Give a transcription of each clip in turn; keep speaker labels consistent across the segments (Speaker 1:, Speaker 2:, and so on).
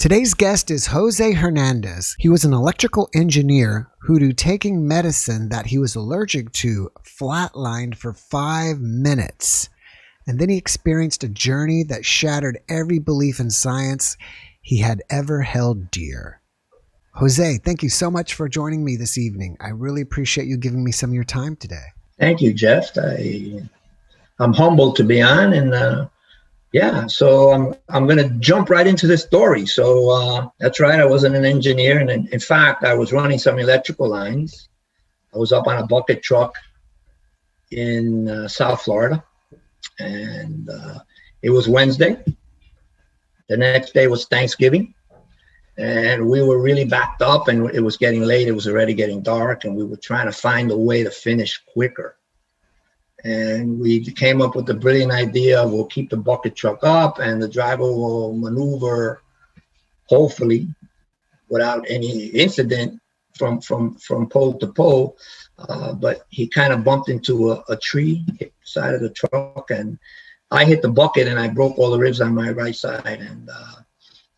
Speaker 1: Today's guest is Jose Hernandez. He was an electrical engineer who, due taking medicine that he was allergic to, flatlined for 5 minutes. And then he experienced a journey that shattered every belief in science he had ever held dear. Jose, thank you so much for joining me this evening. I really appreciate you giving me some of your time today.
Speaker 2: Thank you, Jeff. I'm humbled to be on, and so I'm going to jump right into this story. So that's right, I wasn't an engineer, and in fact, I was running some electrical lines. I was up on a bucket truck in South Florida, and it was Wednesday. The next day was Thanksgiving, and we were really backed up, and it was getting late. It was already getting dark, and we were trying to find a way to finish quicker. And we came up with the brilliant idea: we'll keep the bucket truck up, and the driver will maneuver, hopefully, without any incident from pole to pole. But he kind of bumped into a tree, hit the side of the truck, and I hit the bucket, and I broke all the ribs on my right side, and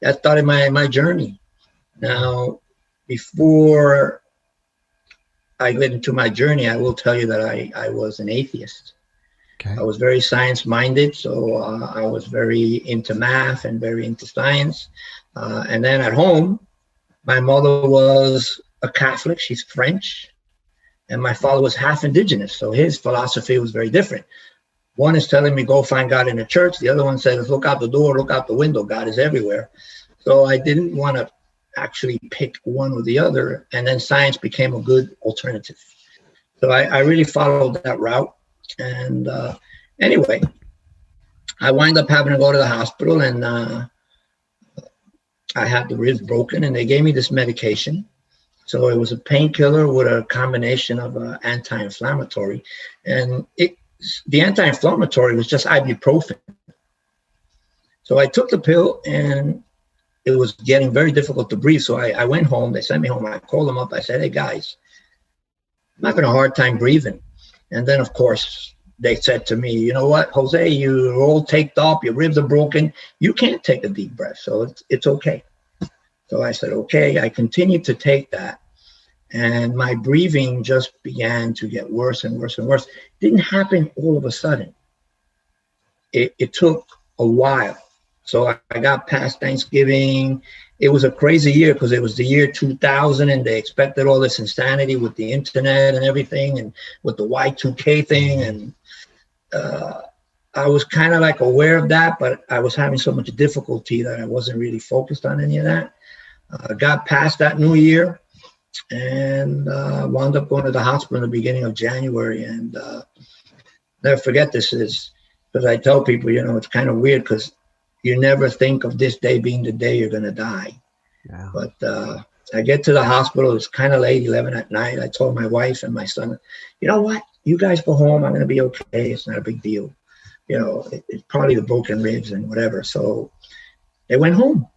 Speaker 2: that started my journey. Now, before I get into my journey, I will tell you that I was an atheist.
Speaker 1: Okay.
Speaker 2: I was very science-minded, so I was very into math and very into science. And then at home, my mother was a Catholic. She's French. And my father was half indigenous, so his philosophy was very different. One is telling me, go find God in the church. The other one says, look out the door, look out the window. God is everywhere. So I didn't want to actually pick one or the other. And then science became a good alternative. So I really followed that route. And anyway, I wind up having to go to the hospital, and I had the ribs broken, and they gave me this medication. So it was a painkiller with a combination of anti-inflammatory. And the anti-inflammatory was just ibuprofen. So I took the pill, and it was getting very difficult to breathe. So I went home. They sent me home. I called them up. I said, hey, guys, I'm having a hard time breathing. And then, of course, they said to me, you know what, Jose, you're all taped up. Your ribs are broken. You can't take a deep breath. So it's okay. So I said, okay. I continued to take that. And my breathing just began to get worse and worse and worse. It didn't happen all of a sudden. It took a while. So I got past Thanksgiving. It was a crazy year because it was the year 2000, and they expected all this insanity with the internet and everything, and with the Y2K thing. And I was kind of like aware of that, but I was having so much difficulty that I wasn't really focused on any of that. I got past that new year, and wound up going to the hospital in the beginning of January. And never forget this is, because I tell people, it's kind of weird because you never think of this day being the day you're going to die. Yeah. But I get to the hospital. It's kind of late, 11 at night. I told my wife and my son, you know what? You guys go home. I'm going to be okay. It's not a big deal. It's probably the broken ribs and whatever. So they went home.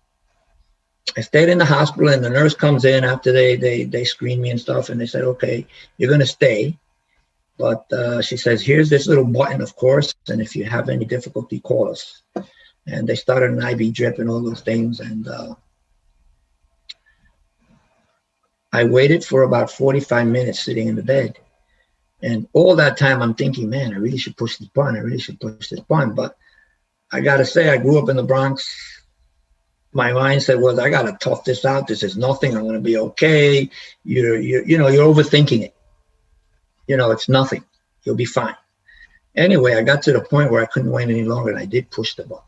Speaker 2: I stayed in the hospital, and the nurse comes in after they screened me and stuff, and they said, okay, you're going to stay. But she says, here's this little button, of course, and if you have any difficulty, call us. And they started an IV drip and all those things. And I waited for about 45 minutes sitting in the bed. And all that time I'm thinking, man, I really should push this button. I really should push this button. But I got to say, I grew up in the Bronx. My mindset was, I got to tough this out. This is nothing. I'm going to be okay. You're overthinking it. It's nothing. You'll be fine. Anyway, I got to the point where I couldn't wait any longer, and I did push the button.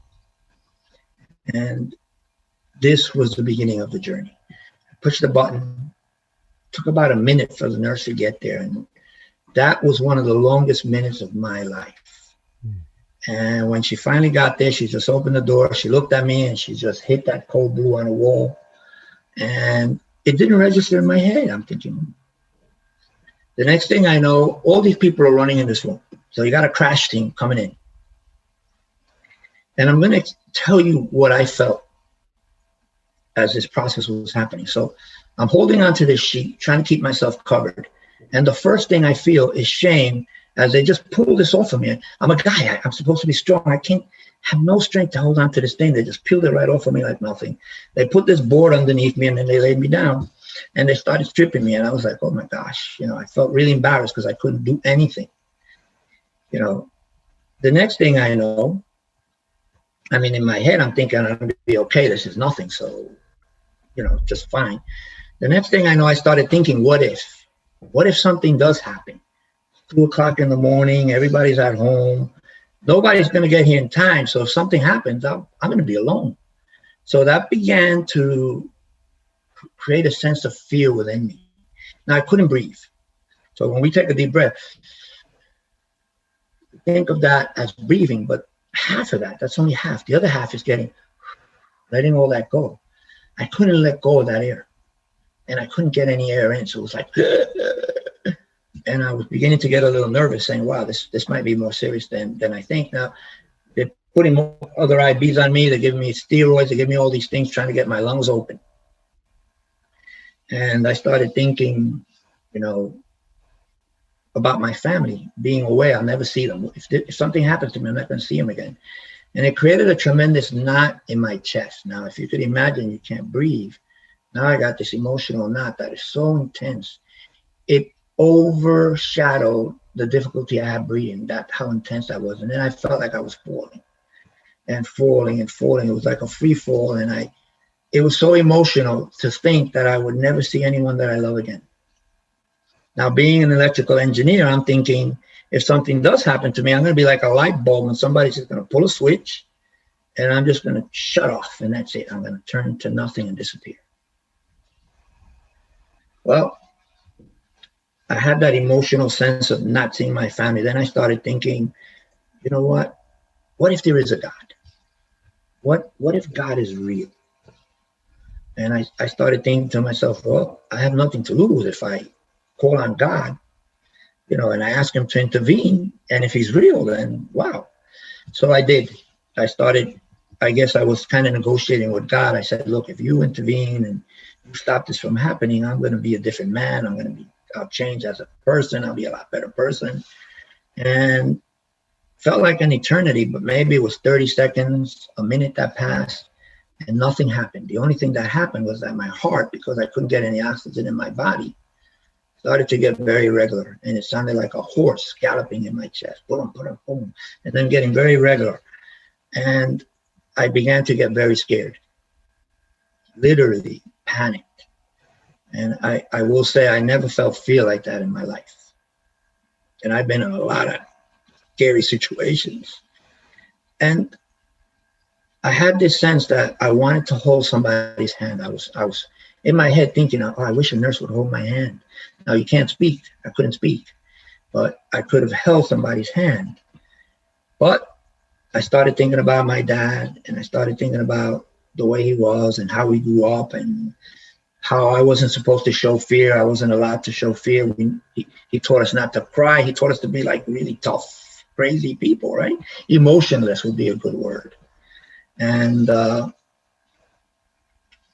Speaker 2: And this was the beginning of the journey. I pushed the button. It took about a minute for the nurse to get there. And that was one of the longest minutes of my life. And when she finally got there, she just opened the door. She looked at me, and she just hit that cold blue on the wall. And it didn't register in my head. I'm thinking, the next thing I know, all these people are running in this room. So you got a crash team coming in. And I'm going to tell you what I felt as this process was happening. So I'm holding onto this sheet, trying to keep myself covered. And the first thing I feel is shame as they just pull this off of me. I'm a guy. I'm supposed to be strong. I can't have no strength to hold on to this thing. They just peeled it right off of me like nothing. They put this board underneath me and then they laid me down and they started stripping me. And I was like, oh my gosh, I felt really embarrassed because I couldn't do anything. The next thing I know, I mean, in my head, I'm thinking I'm going to be okay. This is nothing. So, just fine. The next thing I know, I started thinking, what if something does happen? 2:00 in the morning, everybody's at home. Nobody's going to get here in time. So if something happens, I'm going to be alone. So that began to create a sense of fear within me. Now I couldn't breathe. So when we take a deep breath, think of that as breathing, but half of that's only half. The other half is letting all that go. I couldn't let go of that air and I couldn't get any air in. So it was like, and I was beginning to get a little nervous saying, wow, this might be more serious than I think. Now they're putting more other IVs on me. They're giving me steroids. They're giving me all these things, trying to get my lungs open. And I started thinking, about my family being away. I'll never see them. If something happens to me, I'm not going to see them again. And it created a tremendous knot in my chest. Now, if you could imagine you can't breathe, now I got this emotional knot that is so intense. It overshadowed the difficulty I had breathing, how intense that was. And then I felt like I was falling and falling and falling. It was like a free fall. And it was so emotional to think that I would never see anyone that I love again. Now, being an electrical engineer, I'm thinking if something does happen to me, I'm going to be like a light bulb and somebody's just going to pull a switch and I'm just going to shut off and that's it. I'm going to turn to nothing and disappear. Well, I had that emotional sense of not seeing my family. Then I started thinking, you know what? What if there is a God? What if God is real? And I started thinking to myself, well, I have nothing to lose if I call on God, and I ask him to intervene. And if he's real, then wow. So I did. I guess I was kind of negotiating with God. I said, look, if you intervene and you stop this from happening, I'm going to be a different man. I'll change as a person. I'll be a lot better person. And felt like an eternity, but maybe it was 30 seconds, a minute that passed and nothing happened. The only thing that happened was that my heart, because I couldn't get any oxygen in my body, started to get very irregular, and it sounded like a horse galloping in my chest, boom, boom, boom, and then getting very regular. And I began to get very scared, literally panicked. And I will say I never felt fear like that in my life. And I've been in a lot of scary situations. And I had this sense that I wanted to hold somebody's hand. I was in my head thinking, oh, I wish a nurse would hold my hand. Now you can't speak. I couldn't speak, but I could have held somebody's hand. But I started thinking about my dad, and I started thinking about the way he was and how we grew up and how I wasn't supposed to show fear. I wasn't allowed to show fear. He taught us not to cry. He taught us to be like really tough, crazy people, right? Emotionless would be a good word. And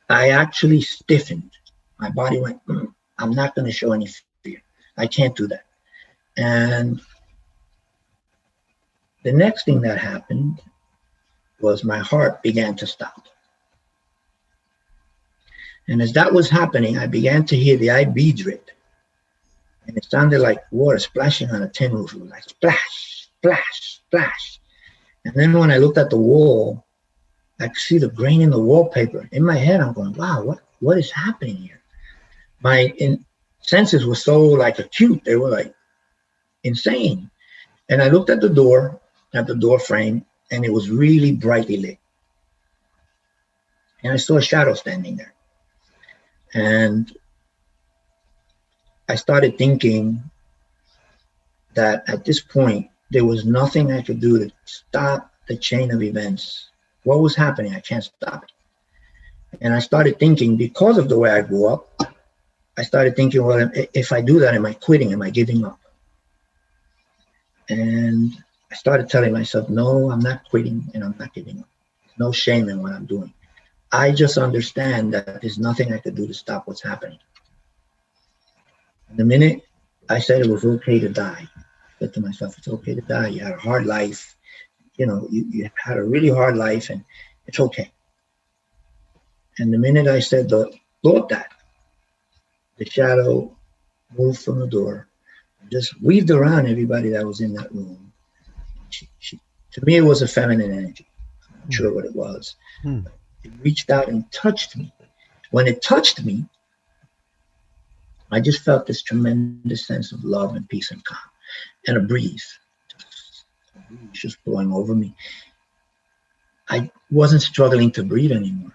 Speaker 2: I actually stiffened. My body went, I'm not going to show any fear. I can't do that. And the next thing that happened was my heart began to stop. And as that was happening, I began to hear the IV drip. And it sounded like water splashing on a tin roof. It was like splash, splash, splash. And then when I looked at the wall, I could see the grain in the wallpaper. In my head, I'm going, wow, what is happening here? My senses were so like acute. They were like insane. And I looked at the door frame, and it was really brightly lit. And I saw a shadow standing there. And I started thinking that at this point, there was nothing I could do to stop the chain of events. What was happening? I can't stop it. And I started thinking, because of the way I grew up, I started thinking, well, if I do that, am I quitting? Am I giving up? And I started telling myself, no, I'm not quitting and I'm not giving up. No shame in what I'm doing. I just understand that there's nothing I could do to stop what's happening. And the minute I said it was okay to die, I said to myself, it's okay to die. You had a hard life. you had a really hard life and it's okay. And the minute I said the thought that, the shadow moved from the door, just weaved around everybody that was in that room. She to me, it was a feminine energy. I'm not sure what it was. It reached out and touched me. When it touched me, I just felt this tremendous sense of love and peace and calm, and a breeze just blowing over me. I wasn't struggling to breathe anymore.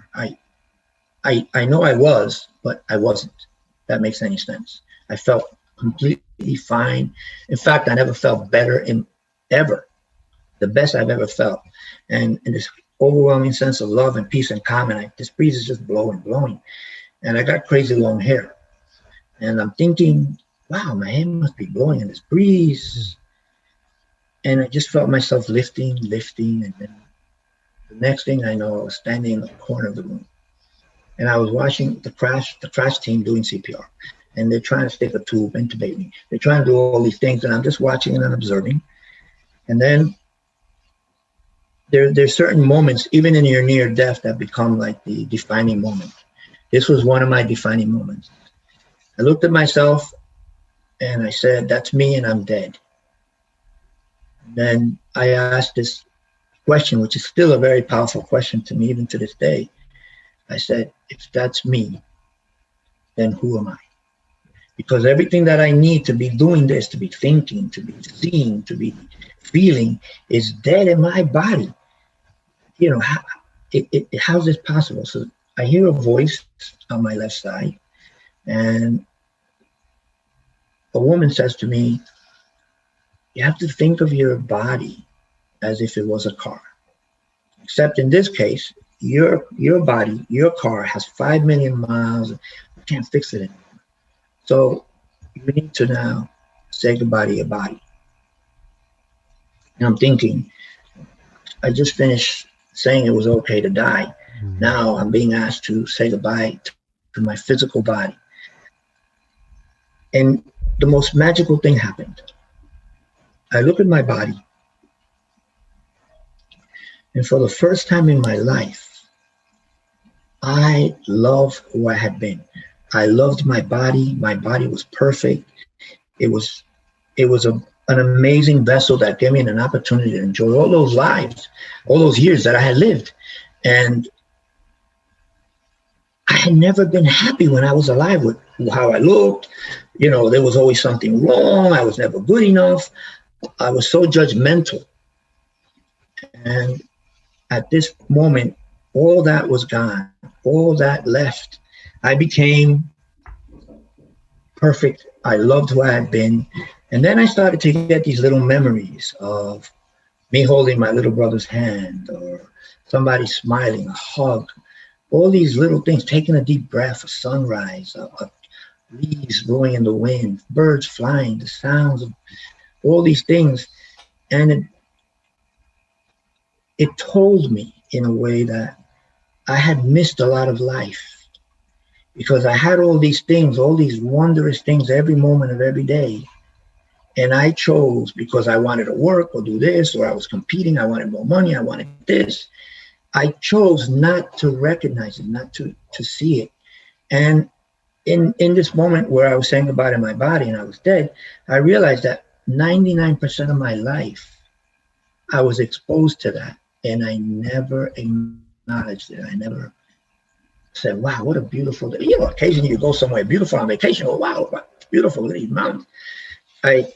Speaker 2: I know I was, but I wasn't. If that makes any sense. I felt completely fine. In fact, I never felt better in ever. The best I've ever felt. And this overwhelming sense of love and peace and calm, and this breeze is just blowing. And I got crazy long hair. And I'm thinking, wow, my hair must be blowing in this breeze. And I just felt myself lifting. And then the next thing I know, I was standing in the corner of the room. And I was watching the crash team doing CPR. And they're trying to stick a tube, intubate me. They're trying to do all these things, and I'm just watching and observing. And then there's certain moments, even in your near death, that become like the defining moment. This was one of my defining moments. I looked at myself and I said, that's me and I'm dead. And then I asked this question, which is still a very powerful question to me, even to this day. I said, if that's me, then who am I? Because everything that I need to be doing this, to be thinking, to be seeing, to be feeling is dead in my body. How's this possible? So I hear a voice on my left side, and a woman says to me, you have to think of your body as if it was a car. Except in this case, your body, your car has 5 million miles. You can't fix it anymore. So you need to now say goodbye to your body. And I'm thinking, I just finished saying it was okay to die. Now I'm being asked to say goodbye to my physical body. And the most magical thing happened. I look at my body, and for the first time in my life, I love who I had been. I loved my body. My body was perfect. It was an amazing vessel that gave me an opportunity to enjoy all those lives, all those years that I had lived. And I had never been happy when I was alive with how I looked. There was always something wrong. I was never good enough. I was so judgmental. And at this moment, all that was gone. All that left. I became perfect. I loved who I had been. And then I started to get these little memories of me holding my little brother's hand, or somebody smiling, a hug, all these little things, taking a deep breath, a sunrise, leaves blowing in the wind, birds flying, the sounds of all these things. And it told me in a way that I had missed a lot of life, because I had all these things, all these wondrous things every moment of every day. And I chose, because I wanted to work or do this, or I was competing, I wanted more money, I wanted this. I chose not to recognize it, not to see it. And in this moment where I was saying goodbye to my body and I was dead, I realized that 99% of my life, I was exposed to that. And I never acknowledged it. I never said, wow, what a beautiful day. Occasionally you go somewhere beautiful on vacation. Oh, wow, it's beautiful. Look at these mountains. I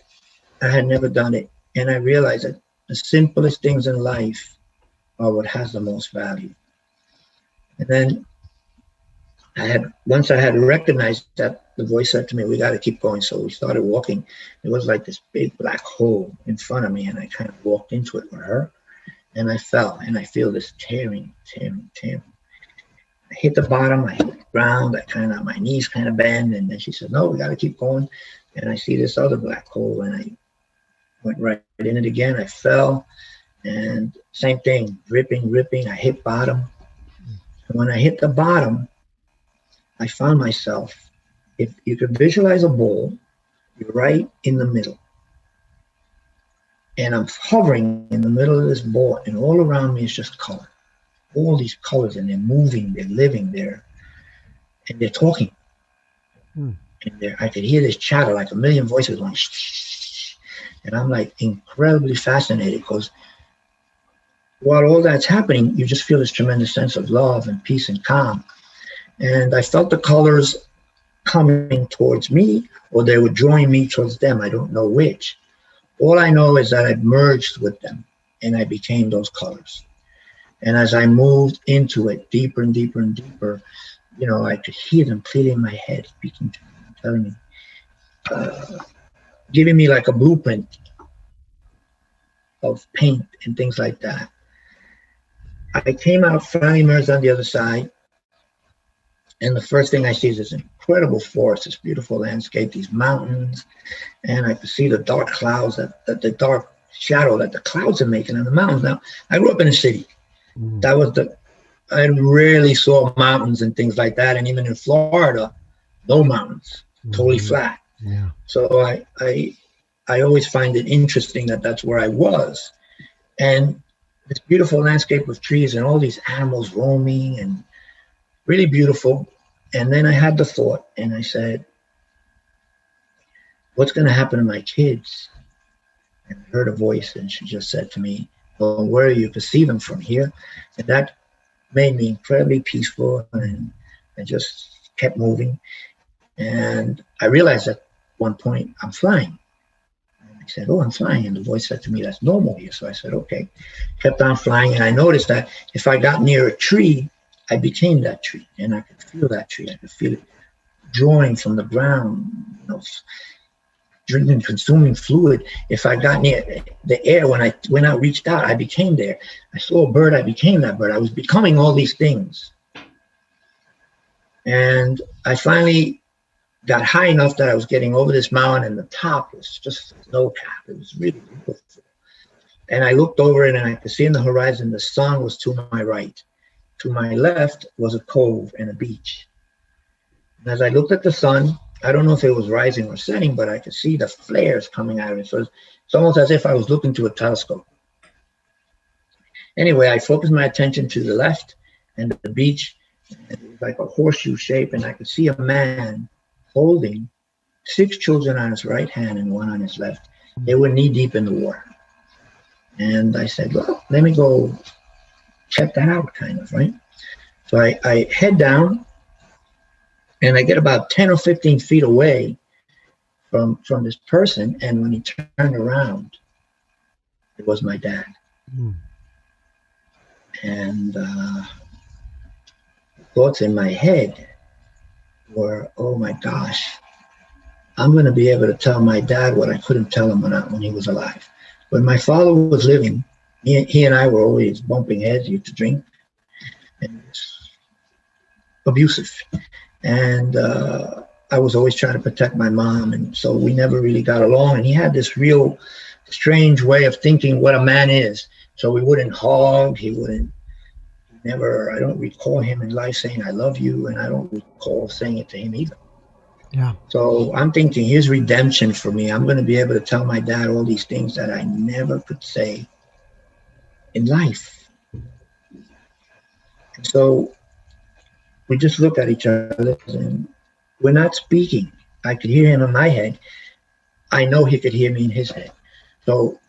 Speaker 2: had never done it. And I realized that the simplest things in life are what has the most value. And then once I had recognized that, the voice said to me, we got to keep going. So we started walking. It was like this big black hole in front of me. And I kind of walked into it with her. And I fell, and I feel this tearing. I hit the bottom, I hit the ground, my knees kind of bend, and then she said, no, we got to keep going. And I see this other black hole, and I went right in it again. I fell, and same thing, ripping. I hit bottom. And when I hit the bottom, I found myself, if you could visualize a bowl, you're right in the middle. And I'm hovering in the middle of this board, and all around me is just color. All these colors, and they're moving, they're living there, and they're talking. And I could hear this chatter, like a million voices going, shh, shh, shh. And I'm like incredibly fascinated, because while all that's happening, you just feel this tremendous sense of love and peace and calm. And I felt the colors coming towards me, or they were drawing me towards them. I don't know which. All I know is that I merged with them, and I became those colors. And as I moved into it deeper and deeper and deeper, you know, I could hear them clearly in my head, speaking to me, telling me, giving me like a blueprint of paint and things like that. I came out, finally emerged on the other side, and the first thing I see is this incredible forest, this beautiful landscape, these mountains, and I could see the dark clouds, that the dark shadow that the clouds are making on the mountains. Now, I grew up in a city. That was I rarely saw mountains and things like that, and even in Florida, no mountains, totally flat.
Speaker 1: Yeah.
Speaker 2: So I always find it interesting that that's where I was, and this beautiful landscape of trees and all these animals roaming, and really beautiful. And then I had the thought, and I said, what's going to happen to my kids? And I heard a voice, and she just said to me, don't worry, you can see them from here. And that made me incredibly peaceful, and I just kept moving. And I realized at one point, I'm flying. And I said, oh, I'm flying. And the voice said to me, that's normal here. So I said, okay. Kept on flying, and I noticed that if I got near a tree, I became that tree, and I could feel that tree. I could feel it drawing from the ground, you know, drinking, consuming fluid. If I got near the air, when I reached out, I became there. I saw a bird, I became that bird. I was becoming all these things. And I finally got high enough that I was getting over this mountain, and the top was just snow cap. It was really beautiful. And I looked over it, and I could see in the horizon, the sun was to my right. To my left was a cove and a beach. And as I looked at the sun, I don't know if it was rising or setting, but I could see the flares coming out of it. So it's almost as if I was looking through a telescope. Anyway, I focused my attention to the left and the beach, and it was like a horseshoe shape, and I could see a man holding 6 children on his right hand and 1 on his left. They were knee deep in the water. And I said, well, let me go check that out, kind of, right? So I head down, and I get about 10 or 15 feet away from this person, and when he turned around, it was my dad. And thoughts in my head were, oh my gosh, I'm going to be able to tell my dad what I couldn't tell him when he was alive. When my father was living, he and I were always bumping heads. He used to drink, and it's abusive. And I was always trying to protect my mom, and so we never really got along. And he had this real strange way of thinking what a man is. So we wouldn't hug. I don't recall him in life saying, I love you, and I don't recall saying it to him either.
Speaker 1: Yeah.
Speaker 2: So I'm thinking, here's redemption for me. I'm going to be able to tell my dad all these things that I never could say in life. And so we just look at each other, and we're not speaking. I could hear him in my head. I know he could hear me in his head. So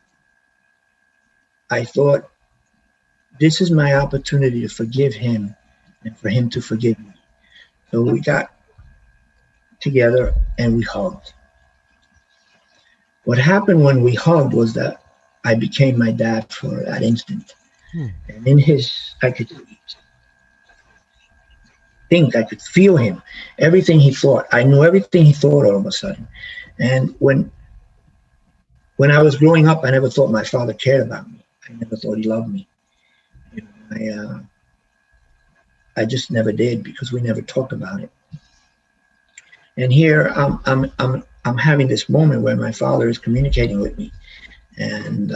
Speaker 2: I thought, this is my opportunity to forgive him and for him to forgive me. So we got together and we hugged. What happened when we hugged was that I became my dad for that instant. And in I could think, I could feel him, everything he thought. I knew everything he thought all of a sudden. And when I was growing up, I never thought my father cared about me. I never thought he loved me. You know, I just never did, because we never talked about it. And here I'm having this moment where my father is communicating with me, and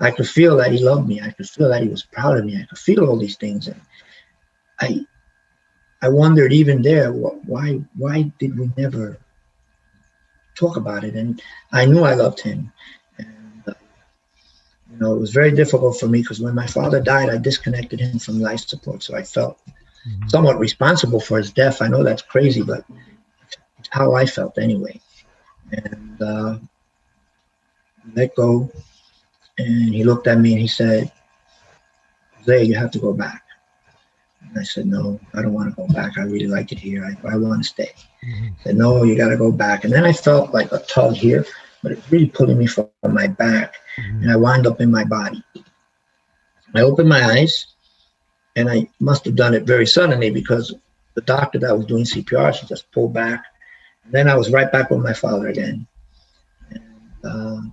Speaker 2: I could feel that he loved me. I could feel that he was proud of me. I could feel all these things, and I wondered even there, why did we never talk about it? And I knew I loved him. And You know, it was very difficult for me because when my father died, I disconnected him from life support. So I felt somewhat responsible for his death. I know that's crazy, but it's how I felt anyway. And let go. And he looked at me and he said, "Jose, you have to go back." And I said, "No, I don't want to go back. I really like it here. I want to stay." He said, "No, you got to go back." And then I felt like a tug here, but it's really pulling me from my back. And I wound up in my body. I opened my eyes, and I must have done it very suddenly because the doctor that was doing CPR, she just pulled back. And then I was right back with my father again. And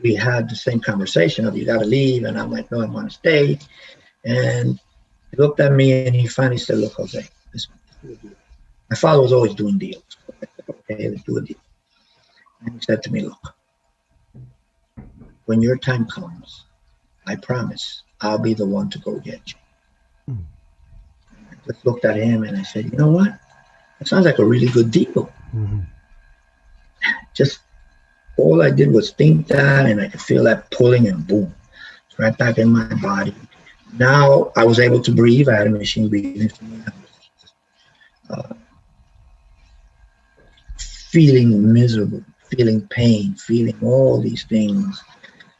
Speaker 2: we had the same conversation of, "You got to leave." And I'm like, "No, I want to stay." And he looked at me and he finally said, "Look, Jose, let's do a deal." My father was always doing deals. So I said, "Okay, let's do a deal." And he said to me, "Look, when your time comes, I promise I'll be the one to go get you." I just looked at him and I said, "You know what? That sounds like a really good deal." Just all I did was think that, and I could feel that pulling, and boom, it's right back in my body. Now I was able to breathe. I had a machine breathing for me. Feeling miserable, feeling pain, feeling all these things.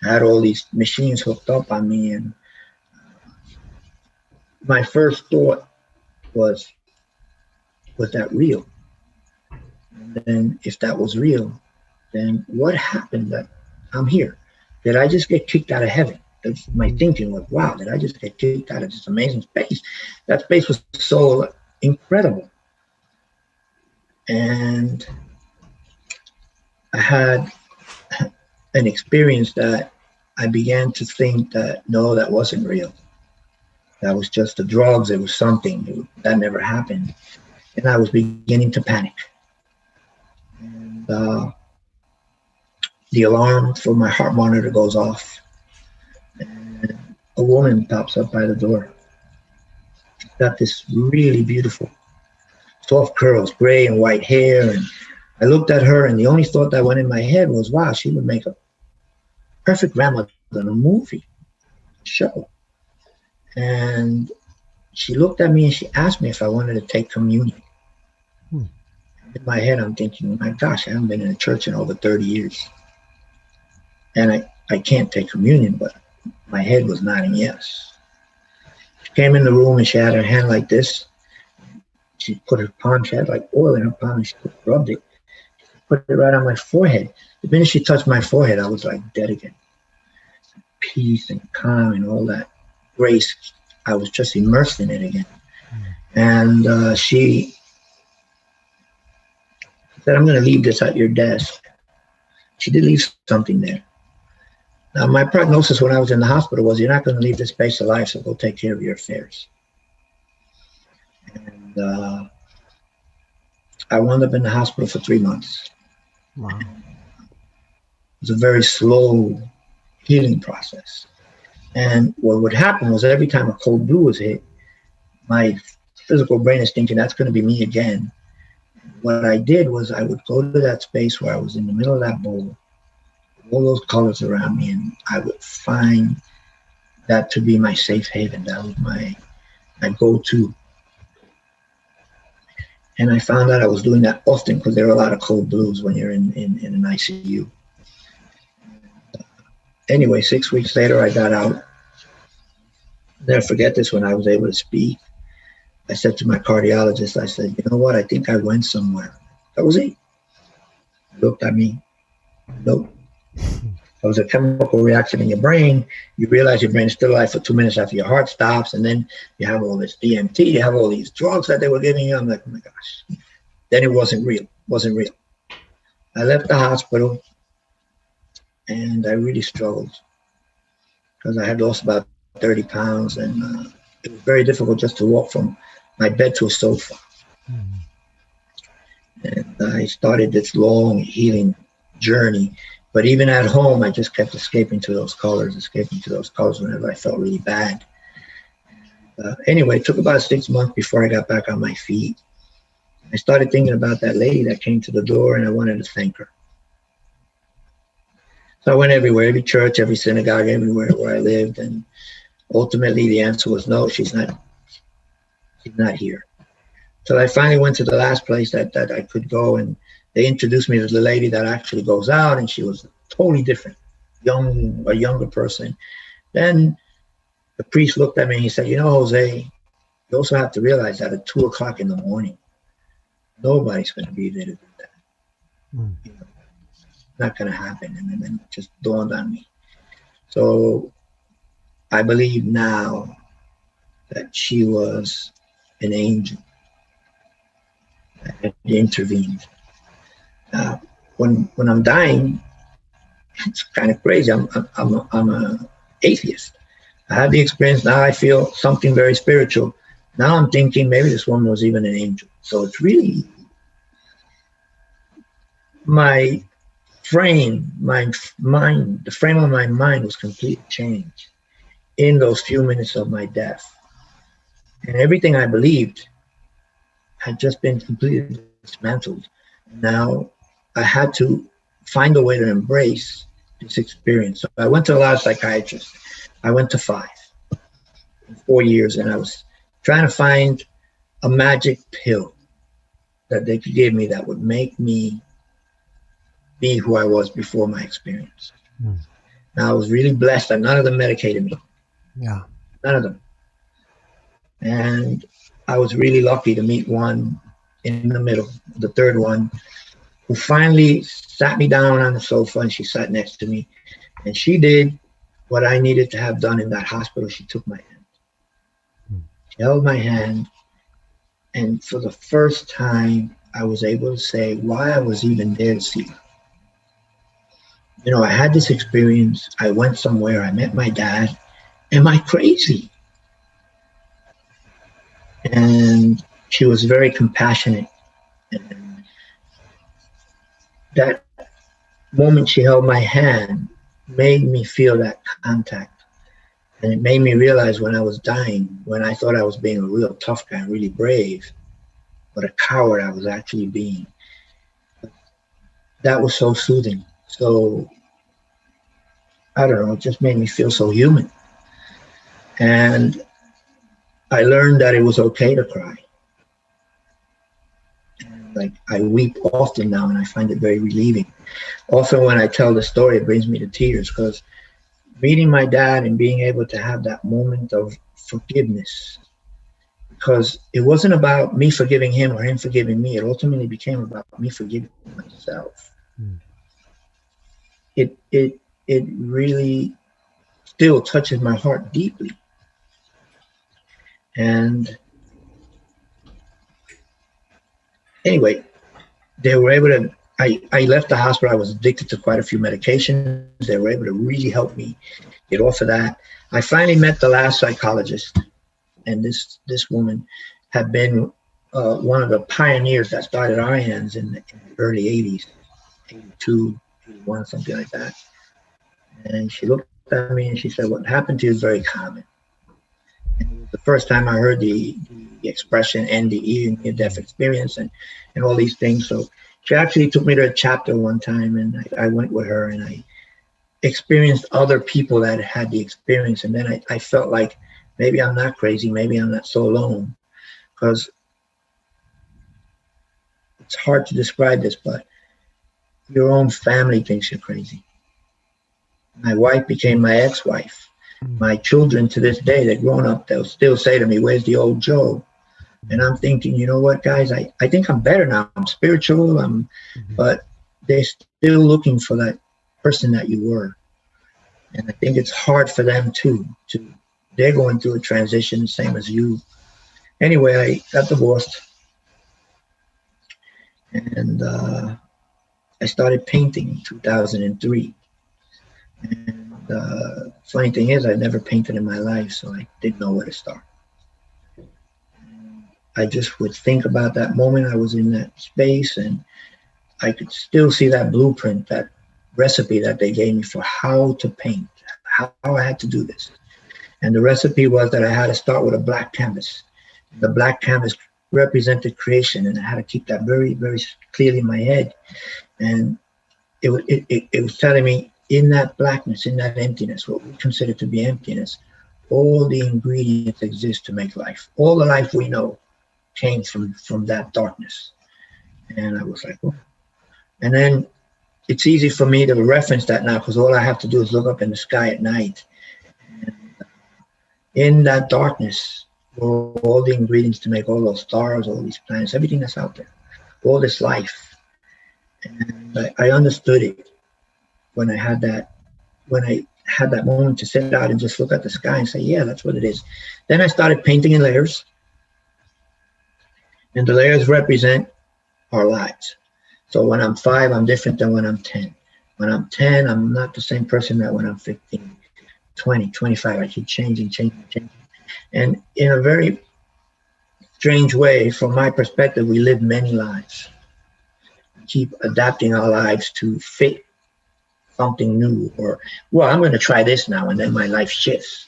Speaker 2: I had all these machines hooked up on me, and my first thought was that real? And then if that was real, then what happened that I'm here? Did I just get kicked out of heaven? That's my thinking was, wow, did I just get kicked out of this amazing space? That space was so incredible. And I had an experience that I began to think that, no, that wasn't real. That was just the drugs. It was something that never happened. And I was beginning to panic. And the alarm for my heart monitor goes off. And a woman pops up by the door. She's got this really beautiful, soft curls, gray and white hair. And I looked at her, and the only thought that went in my head was, wow, she would make a perfect grandmother in a movie show. And she looked at me and she asked me if I wanted to take communion. In my head, I'm thinking, my gosh, I haven't been in a church in over 30 years. And I can't take communion, but my head was nodding yes. She came in the room and she had her hand like this. She put her palm, she had like oil in her palm, and she rubbed it. She put it right on my forehead. The minute she touched my forehead, I was like dead again. Peace and calm and all that grace. I was just immersed in it again. And she said, "I'm going to leave this at your desk." She did leave something there. Now, my prognosis when I was in the hospital was, you're not going to leave this space alive, so go take care of your affairs. And I wound up in the hospital for 3 months.
Speaker 1: Wow.
Speaker 2: It was a very slow healing process. And what would happen was every time a cold blue was hit, my physical brain is thinking, that's going to be me again. What I did was I would go to that space where I was in the middle of that bowl, all those colors around me, and I would find that to be my safe haven. That was my go-to. And I found out I was doing that often because there are a lot of cold blues when you're in an ICU. Anyway, 6 weeks later, I got out. I'll never forget this, when I was able to speak. I said to my cardiologist, I said, "You know what? I think I went somewhere." That was it. He looked at me. Nope. It was a chemical reaction in your brain. You realize your brain is still alive for 2 minutes after your heart stops. And then you have all this DMT. You have all these drugs that they were giving you. I'm like, oh my gosh. Then it wasn't real. Wasn't real. I left the hospital and I really struggled because I had lost about 30 pounds. And it was very difficult just to walk from my bed to a sofa. And I started this long healing journey. But even at home, I just kept escaping to those colors whenever I felt really bad. Anyway, it took about 6 months before I got back on my feet. I started thinking about that lady that came to the door, and I wanted to thank her. So I went everywhere, every church, every synagogue, everywhere where I lived. And ultimately the answer was no, she's not here. So I finally went to the last place that I could go, and they introduced me to the lady that actually goes out, and she was totally different, a younger person. Then the priest looked at me and he said, you know, Jose, you also have to realize that at 2 o'clock in the morning, nobody's going to be there to do that.
Speaker 1: Mm.
Speaker 2: You know, not going to happen. And then it just dawned on me. So I believe now that she was an angel that intervened. When I'm dying, it's kind of crazy. I'm an atheist. I had the experience. Now I feel something very spiritual. Now I'm thinking maybe this woman was even an angel. So it's really my frame, my mind, the frame of my mind was completely changed in those few minutes of my death. And everything I believed had just been completely dismantled. Now I had to find a way to embrace this experience. So I went to a lot of psychiatrists. I went to 5 in 4 years, and I was trying to find a magic pill that they could give me that would make me be who I was before my experience. Mm. Now I was really blessed that none of them medicated me.
Speaker 1: Yeah.
Speaker 2: None of them. And I was really lucky to meet one in the middle, the third one, who finally sat me down on the sofa, and she sat next to me, and she did what I needed to have done in that hospital. She took my hand. She held my hand, and for the first time, I was able to say why I was even there to see her. You know, I had this experience. I went somewhere. I met my dad. Am I crazy? And she was very compassionate. And that moment she held my hand made me feel that contact. And it made me realize when I was dying, when I thought I was being a real tough guy, really brave, but a coward I was actually being. That was so soothing. So, I don't know, it just made me feel so human. And I learned that it was okay to cry. And like, I weep often now, and I find it very relieving. Often when I tell the story, it brings me to tears, because meeting my dad and being able to have that moment of forgiveness, because it wasn't about me forgiving him or him forgiving me. It ultimately became about me forgiving myself. Mm. It really still touches my heart deeply. And anyway, they were able to, I left the hospital. I was addicted to quite a few medications. They were able to really help me get off of that. I finally met the last psychologist, and this woman had been one of the pioneers that started IANDS in the early 80s, 82, 81, something like that. And she looked at me and she said, what happened to you is very common. And it was the first time I heard the expression NDE, near-death experience, and all these things. So she actually took me to a chapter one time, and I went with her, and I experienced other people that had the experience. And then I felt like maybe I'm not crazy, maybe I'm not so alone, because it's hard to describe this, but your own family thinks you're crazy. My wife became my ex-wife. My children to this day, they're grown up, they'll still say to me, where's the old Joe? And I'm thinking, you know what, guys, I think I'm better now. I'm spiritual, but they're still looking for that person that you were. And I think it's hard for them too. They're going through a transition, same as you. Anyway, I got divorced. And I started painting in 2003. And funny thing is, I'd never painted in my life, so I didn't know where to start. I just would think about that moment I was in that space, and I could still see that blueprint, that recipe that they gave me for how to paint, how I had to do this. And the recipe was that I had to start with a black canvas. The black canvas represented creation, and I had to keep that very, very clearly in my head. And it was telling me, in that blackness, in that emptiness, what we consider to be emptiness, all the ingredients exist to make life. All the life we know came from that darkness. And I was like, oh. And then it's easy for me to reference that now, because all I have to do is look up in the sky at night. And in that darkness were all the ingredients to make all those stars, all these planets, everything that's out there, all this life. And I understood it when I had that moment to sit out and just look at the sky and say, yeah, that's what it is. Then I started painting in layers, and the layers represent our lives. So when I'm 5, I'm different than when I'm 10. When I'm 10, I'm not the same person that when I'm 15, 20, 25. I keep changing. And in a very strange way, from my perspective, we live many lives. We keep adapting our lives to fit something new, or, well, I'm going to try this now, and then my life shifts.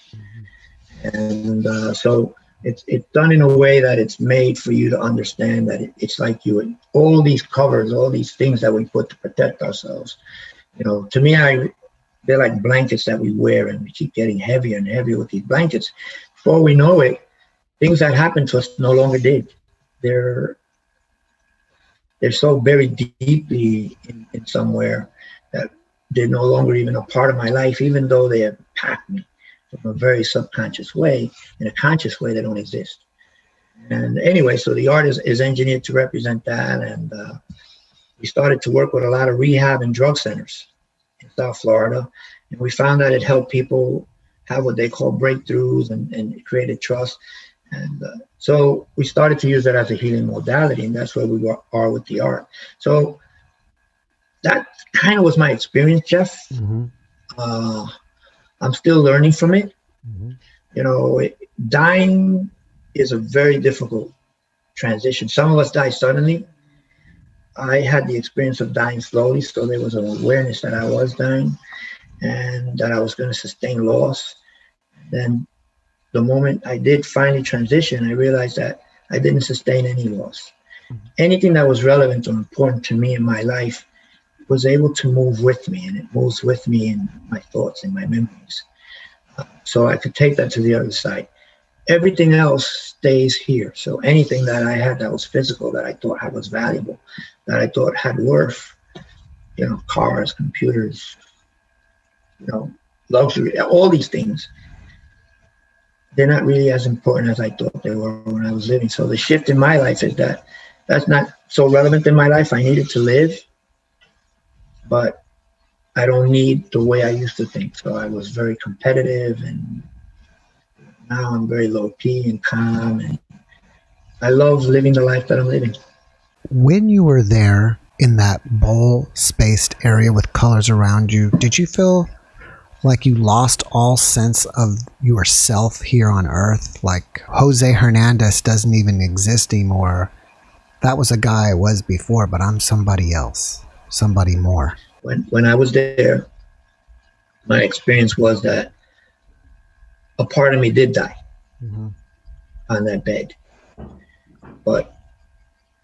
Speaker 2: And so it's done in a way that it's made for you to understand that it's like all these covers, all these things that we put to protect ourselves. You know, to me, they're like blankets that we wear, and we keep getting heavier and heavier with these blankets. Before we know it, things that happened to us no longer did. They're so buried deeply in somewhere that they're no longer even a part of my life, even though they have packed me from a very subconscious way. In a conscious way, they don't exist. And anyway, so the art is engineered to represent that. And we started to work with a lot of rehab and drug centers in South Florida. And we found that it helped people have what they call breakthroughs, and it created trust. And so we started to use that as a healing modality, and that's where we are with the art. So that kind of was my experience, Jeff.
Speaker 1: Mm-hmm.
Speaker 2: I'm still learning from it.
Speaker 1: Mm-hmm.
Speaker 2: You know, dying is a very difficult transition. Some of us die suddenly. I had the experience of dying slowly, so there was an awareness that I was dying and that I was going to sustain loss. Then the moment I did finally transition, I realized that I didn't sustain any loss. Mm-hmm. Anything that was relevant or important to me in my life was able to move with me, and it moves with me in my thoughts and my memories. So I could take that to the other side. Everything else stays here. So anything that I had that was physical, that I thought was valuable, that I thought had worth, you know, cars, computers, you know, luxury, all these things, they're not really as important as I thought they were when I was living. So the shift in my life is that that's not so relevant in my life. I needed to live, but I don't need the way I used to think. So I was very competitive, and now I'm very low key and calm, and I love living the life that I'm living.
Speaker 1: When you were there in that bowl-spaced area with colors around you, did you feel like you lost all sense of yourself here on Earth? Like Jose Hernandez doesn't even exist anymore. That was a guy I was before, but I'm somebody else, somebody more.
Speaker 2: When I was there, my experience was that a part of me did die on that bed.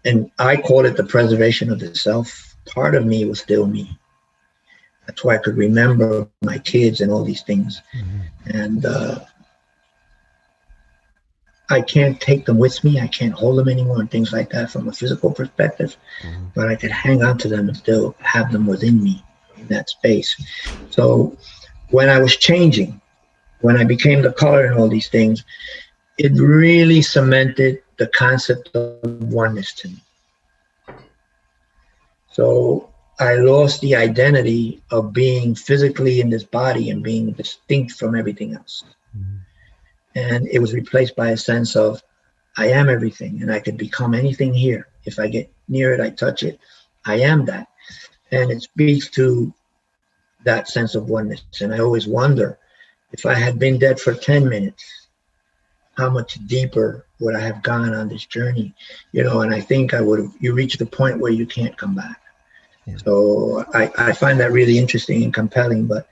Speaker 2: And I call it the preservation of the self. Part of me was still me. That's why I could remember my kids and all these things. And I can't take them with me. I can't hold them anymore and things like that from a physical perspective. But I could hang on to them and still have them within me in that space. So when I was changing, when I became the color and all these things, it really cemented the concept of oneness to me. So I lost the identity of being physically in this body and being distinct from everything else. And it was replaced by a sense of, I am everything, and I could become anything here. If I get near it, I touch it, I am that. And it speaks to that sense of oneness. And I always wonder, if I had been dead for 10 minutes, how much deeper would I have gone on this journey? You know, and I think you reach the point where you can't come back. Yeah. So I find that really interesting and compelling, but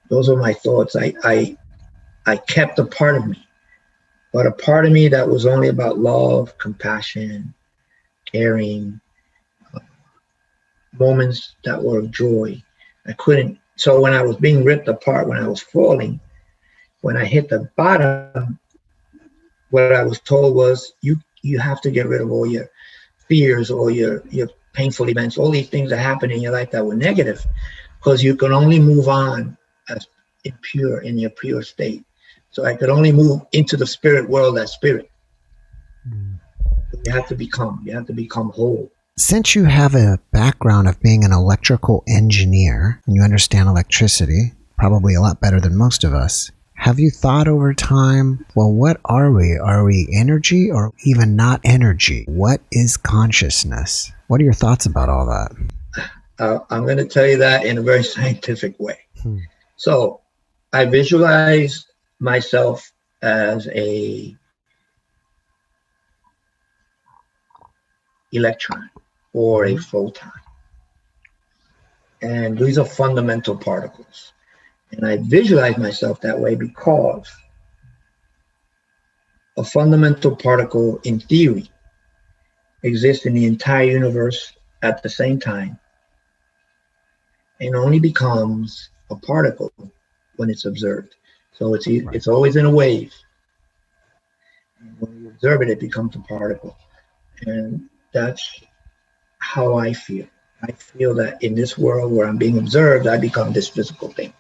Speaker 2: those are my thoughts. I kept a part of me, but a part of me that was only about love, compassion, caring, moments that were of joy. I couldn't So when I was being ripped apart, when I was falling, when I hit the bottom, what I was told was you have to get rid of all your fears, all your painful events, all these things that happened in your life that were negative, because you can only move on as in your pure state. So I could only move into the spirit world as spirit. You have to become whole.
Speaker 1: Since you have a background of being an electrical engineer and you understand electricity probably a lot better than most of us, have you thought over time, well, what are we? Are we energy or even not energy? What is consciousness? What are your thoughts about all that?
Speaker 2: I'm going to tell you that in a very scientific way. So I visualize myself as a electron or a photon. And these are fundamental particles. And I visualize myself that way because a fundamental particle, in theory, exists in the entire universe at the same time and only becomes a particle when it's observed. So it's always in a wave. And when you observe it, it becomes a particle. And that's how I feel. I feel that in this world where I'm being observed, I become this physical thing.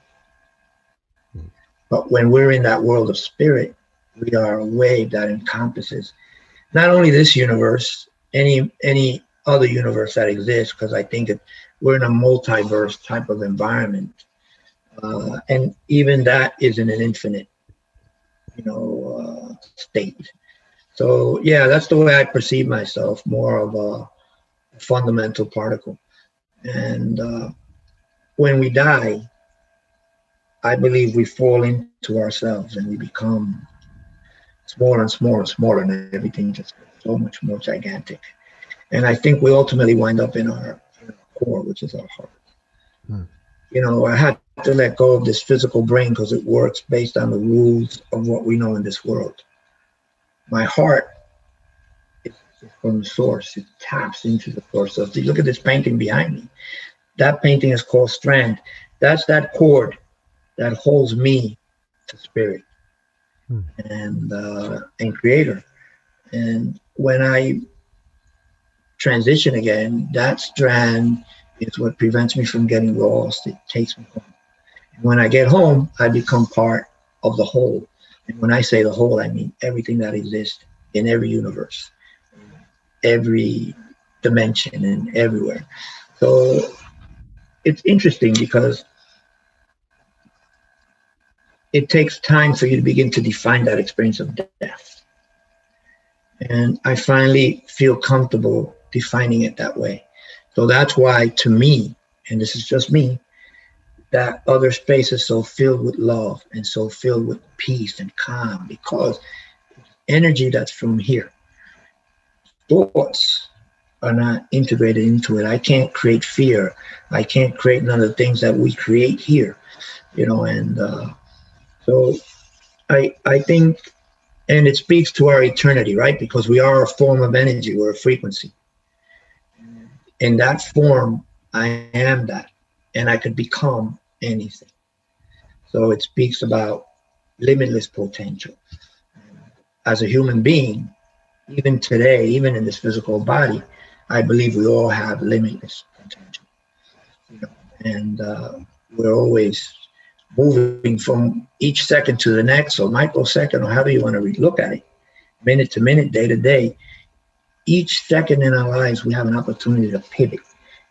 Speaker 2: But when we're in that world of spirit, we are a wave that encompasses not only this universe, any other universe that exists, because I think we're in a multiverse type of environment. And even that isn't an infinite, state. So yeah, that's the way I perceive myself, more of a fundamental particle. And when we die, I believe we fall into ourselves and we become smaller and smaller and smaller, and everything just gets so much more gigantic. And I think we ultimately wind up in our core, which is our heart. I had to let go of this physical brain because it works based on the rules of what we know in this world. My heart is from the source. It taps into the source. So if you look at this painting behind me, that painting is called Strand. That's that cord that holds me to spirit and creator. And when I transition again, that strand is what prevents me from getting lost. It takes me home. And when I get home, I become part of the whole. And when I say the whole, I mean everything that exists in every universe, every dimension, and everywhere. So it's interesting because it takes time for you to begin to define that experience of death. And I finally feel comfortable defining it that way. So that's why, to me, and this is just me, that other space is so filled with love and so filled with peace and calm, because energy that's from here. Thoughts are not integrated into it. I can't create fear. I can't create none of the things that we create here, and so I think, and it speaks to our eternity, right? Because we are a form of energy, we're a frequency. In that form, I am that, and I could become anything. So it speaks about limitless potential. As a human being, even today, even in this physical body, I believe we all have limitless potential. And we're always moving from each second to the next, or microsecond, or however you want to look at it, minute to minute, day to day. Each second in our lives, we have an opportunity to pivot.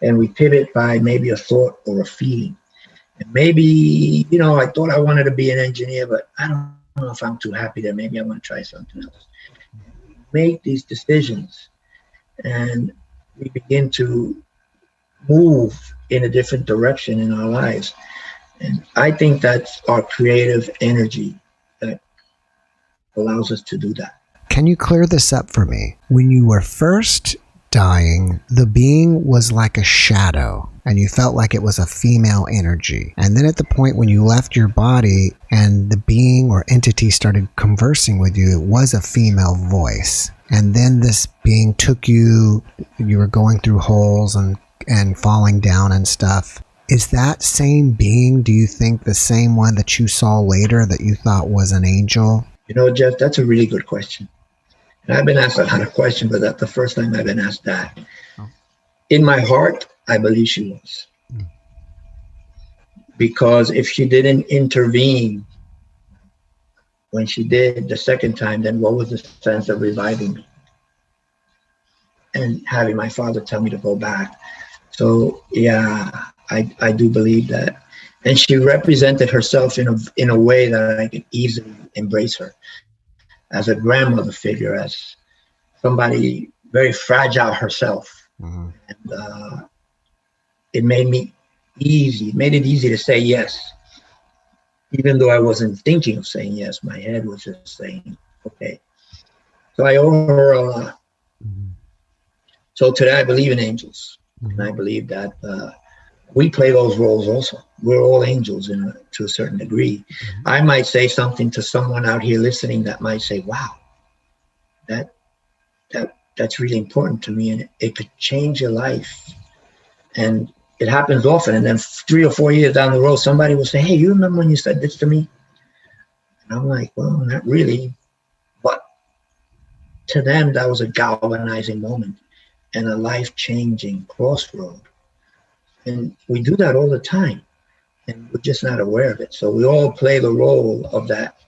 Speaker 2: And we pivot by maybe a thought or a feeling. And maybe, I thought I wanted to be an engineer, but I don't know if I'm too happy there. Maybe I want to try something else. Make these decisions, and we begin to move in a different direction in our lives. And I think that's our creative energy that allows us to do that.
Speaker 1: Can you clear this up for me? When you were first dying, the being was like a shadow, and you felt like it was a female energy. And then at the point when you left your body and the being or entity started conversing with you, it was a female voice. And then this being took you, you were going through holes and falling down and stuff. Is that same being, do you think, the same one that you saw later that you thought was an angel?
Speaker 2: You know, Jeff, that's a really good question. And I've been asked a lot of questions, but that's the first time I've been asked that.
Speaker 1: Oh.
Speaker 2: In my heart, I believe she was. Because if she didn't intervene when she did the second time, then what was the sense of reviving me and having my father tell me to go back? So yeah, I do believe that. And she represented herself in a way that I could easily embrace her as a grandmother figure, as somebody very fragile herself.
Speaker 1: Mm-hmm.
Speaker 2: And it made it easy to say yes. Even though I wasn't thinking of saying yes, my head was just saying, okay. So I owe her a lot.
Speaker 1: Mm-hmm.
Speaker 2: So today I believe in angels.
Speaker 1: Mm-hmm.
Speaker 2: And I believe that we play those roles also. We're all angels to a certain degree. Mm-hmm. I might say something to someone out here listening that might say, wow, that's really important to me, and it could change your life. And it happens often. And then 3 or 4 years down the road, somebody will say, hey, you remember when you said this to me? And I'm like, well, not really. But to them, that was a galvanizing moment and a life-changing crossroad. And we do that all the time, and we're just not aware of it. So we all play the role of that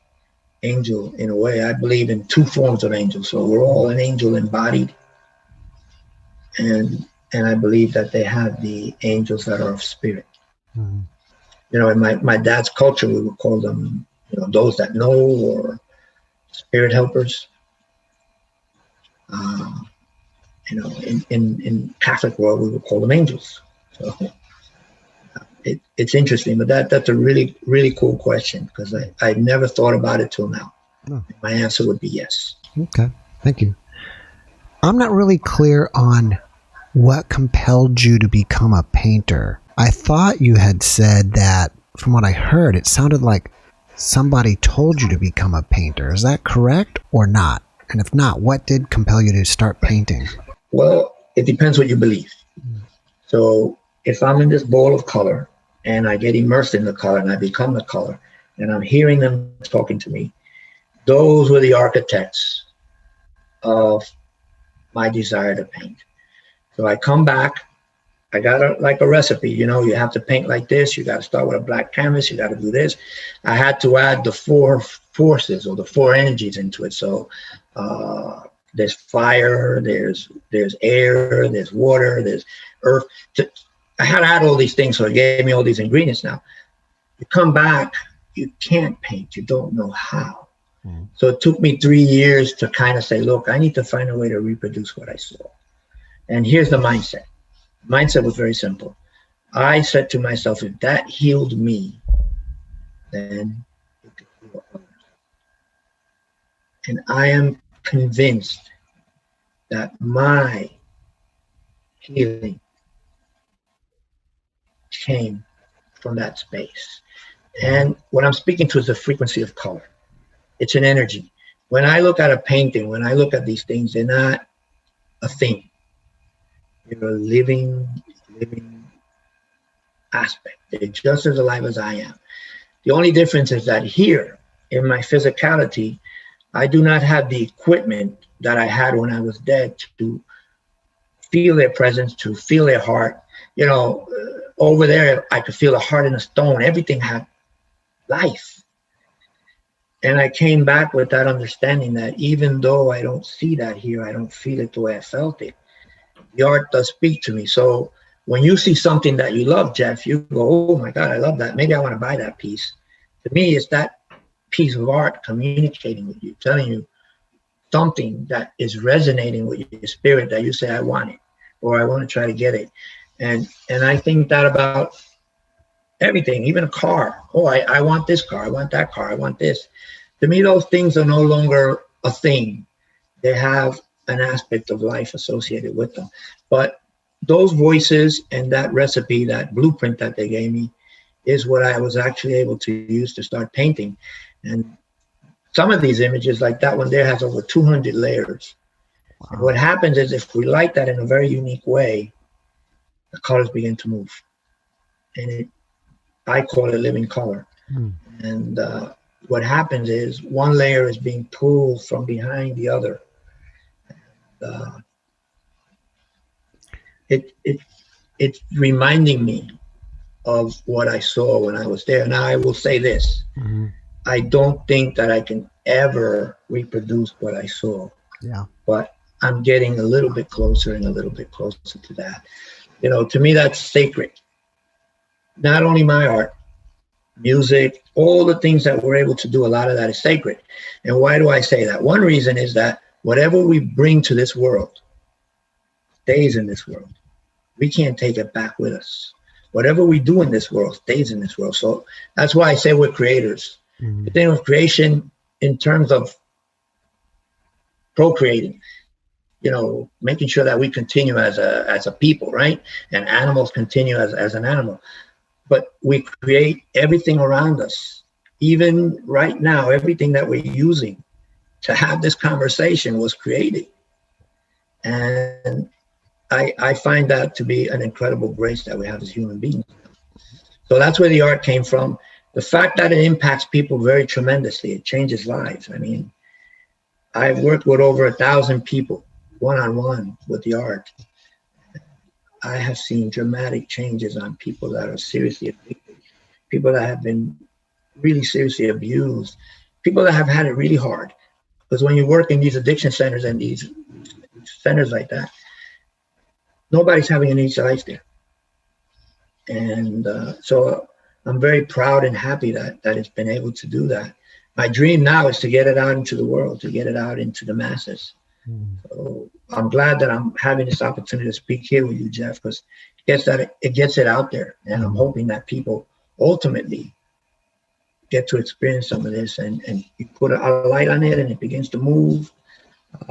Speaker 2: angel in a way. I believe in 2 forms of angels. So we're all an angel embodied. And I believe that they have the angels that are of spirit. Mm-hmm. You know, in my dad's culture, we would call them, you know, those that know, or spirit helpers. You know, in Catholic world, we would call them angels. So it's interesting, but that's a really, really cool question, because I never thought about it till now. Oh. My answer would be yes.
Speaker 1: Okay, thank you. I'm not really clear on what compelled you to become a painter. I thought you had said that, from what I heard, it sounded like somebody told you to become a painter. Is that correct or not? And if not, what did compel you to start painting?
Speaker 2: Well, it depends what you believe. So if I'm in this bowl of color and I get immersed in the color and I become the color and I'm hearing them talking to me, those were the architects of my desire to paint. So I come back, I got like a recipe, you know, you have to paint like this. You got to start with a black canvas. You got to do this. I had to add the 4 forces or the 4 energies into it. So there's fire, there's air, there's water, there's earth. I had to add all these things. So it gave me all these ingredients. Now you come back, you can't paint. You don't know how. Mm-hmm. So it took me 3 years to kind of say, look, I need to find a way to reproduce what I saw. And here's the mindset. Mindset was very simple. I said to myself, if that healed me, then it could heal others. And I am convinced that my healing came from that space. And what I'm speaking to is the frequency of color. It's an energy. When I look at a painting, when I look at these things, they're not a thing. You're a living aspect. They're just as alive as I am. The only difference is that here, in my physicality, I do not have the equipment that I had when I was dead to feel their presence, to feel their heart. You know, over there, I could feel a heart in a stone. Everything had life. And I came back with that understanding that even though I don't see that here, I don't feel it the way I felt it. The art does speak to me. So when you see something that you love, Jeff, you go, oh my God, I love that. Maybe I want to buy that piece. To me, it's that piece of art communicating with you, telling you something that is resonating with your spirit that you say, I want it, or I want to try to get it. And I think that about everything, even a car. Oh, I want this car. I want that car. I want this. To me, those things are no longer a thing. They have an aspect of life associated with them. But those voices and that recipe, that blueprint that they gave me, is what I was actually able to use to start painting. And some of these images, like that one there, has over 200 layers. Wow. And what happens is if we light that in a very unique way, the colors begin to move. and I call it living color.
Speaker 1: Mm.
Speaker 2: And what happens is one layer is being pulled from behind the other. It's reminding me of what I saw when I was there. Now I will say this:
Speaker 1: Mm-hmm.
Speaker 2: I don't think that I can ever reproduce what I saw.
Speaker 1: Yeah.
Speaker 2: But I'm getting a little bit closer and a little bit closer to that. To me, that's sacred. Not only my art, music, all the things that we're able to do, a lot of that is sacred. And why do I say that? One reason is that whatever we bring to this world stays in this world. We can't take it back with us. Whatever we do in this world stays in this world. So that's why I say we're creators.
Speaker 1: Mm-hmm.
Speaker 2: The thing of creation in terms of procreating, making sure that we continue as a people, right? And animals continue as an animal. But we create everything around us. Even right now, everything that we're using to have this conversation was created. And I find that to be an incredible grace that we have as human beings. So that's where the art came from. The fact that it impacts people very tremendously, it changes lives. I mean, I've worked with over 1,000 people one-on-one with the art. I have seen dramatic changes on people that are seriously addicted, people that have been really seriously abused, people that have had it really hard. Because when you work in these addiction centers and these centers like that, nobody's having an easy life there. And so I'm very proud and happy that it's been able to do that. My dream now is to get it out into the world, to get it out into the masses. So I'm glad that I'm having this opportunity to speak here with you, Jeff, because it gets it out there. And I'm hoping that people ultimately get to experience some of this and you put a light on it and it begins to move.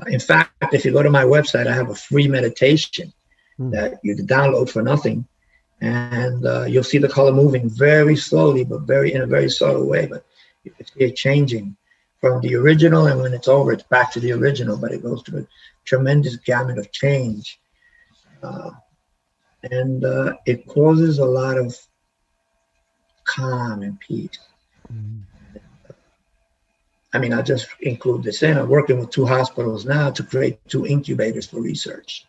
Speaker 2: In fact, if you go to my website, I have a free meditation that you can download for nothing. And you'll see the color moving very slowly, but in a very subtle way. But you can see it changing from the original, and when it's over, it's back to the original, but it goes through a tremendous gamut of change. And it causes a lot of calm and peace. I mean, I'll just include this in. I'm working with 2 hospitals now to create 2 incubators for research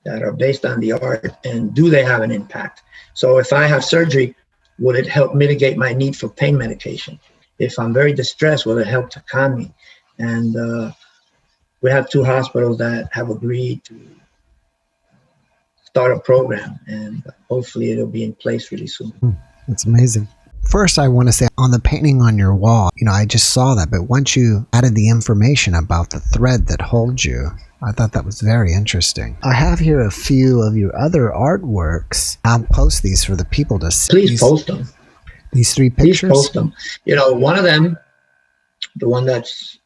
Speaker 2: that are based on the art, and do they have an impact? So if I have surgery, will it help mitigate my need for pain medication? If I'm very distressed, will it help to calm me? And we have 2 hospitals that have agreed to start a program, and hopefully it'll be in place really soon.
Speaker 1: That's amazing. First, I want to say on the painting on your wall, I just saw that, but once you added the information about the thread that holds you, I thought that was very interesting. I have here a few of your other artworks. I'll post these for the people to see.
Speaker 2: Please post them.
Speaker 1: These 3 pictures?
Speaker 2: Please post them. One of them, the one that's,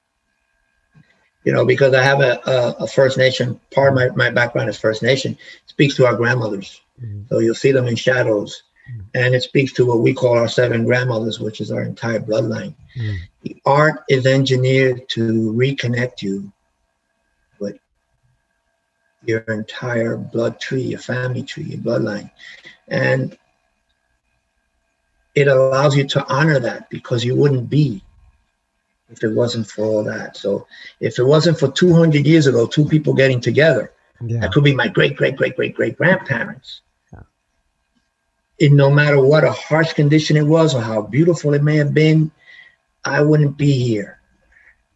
Speaker 2: because I have a First Nation, part of my background is First Nation, speaks to our grandmothers. So you'll see them in shadows. And it speaks to what we call our 7 grandmothers, which is our entire bloodline. The art is engineered to reconnect you with your entire blood tree, your family tree, your bloodline. And it allows you to honor that, because you wouldn't be if it wasn't for all that. So if it wasn't for 200 years ago, 2 people getting together, that could be my great-great-great-great-great-grandparents. And no matter what a harsh condition it was or how beautiful it may have been, I wouldn't be here.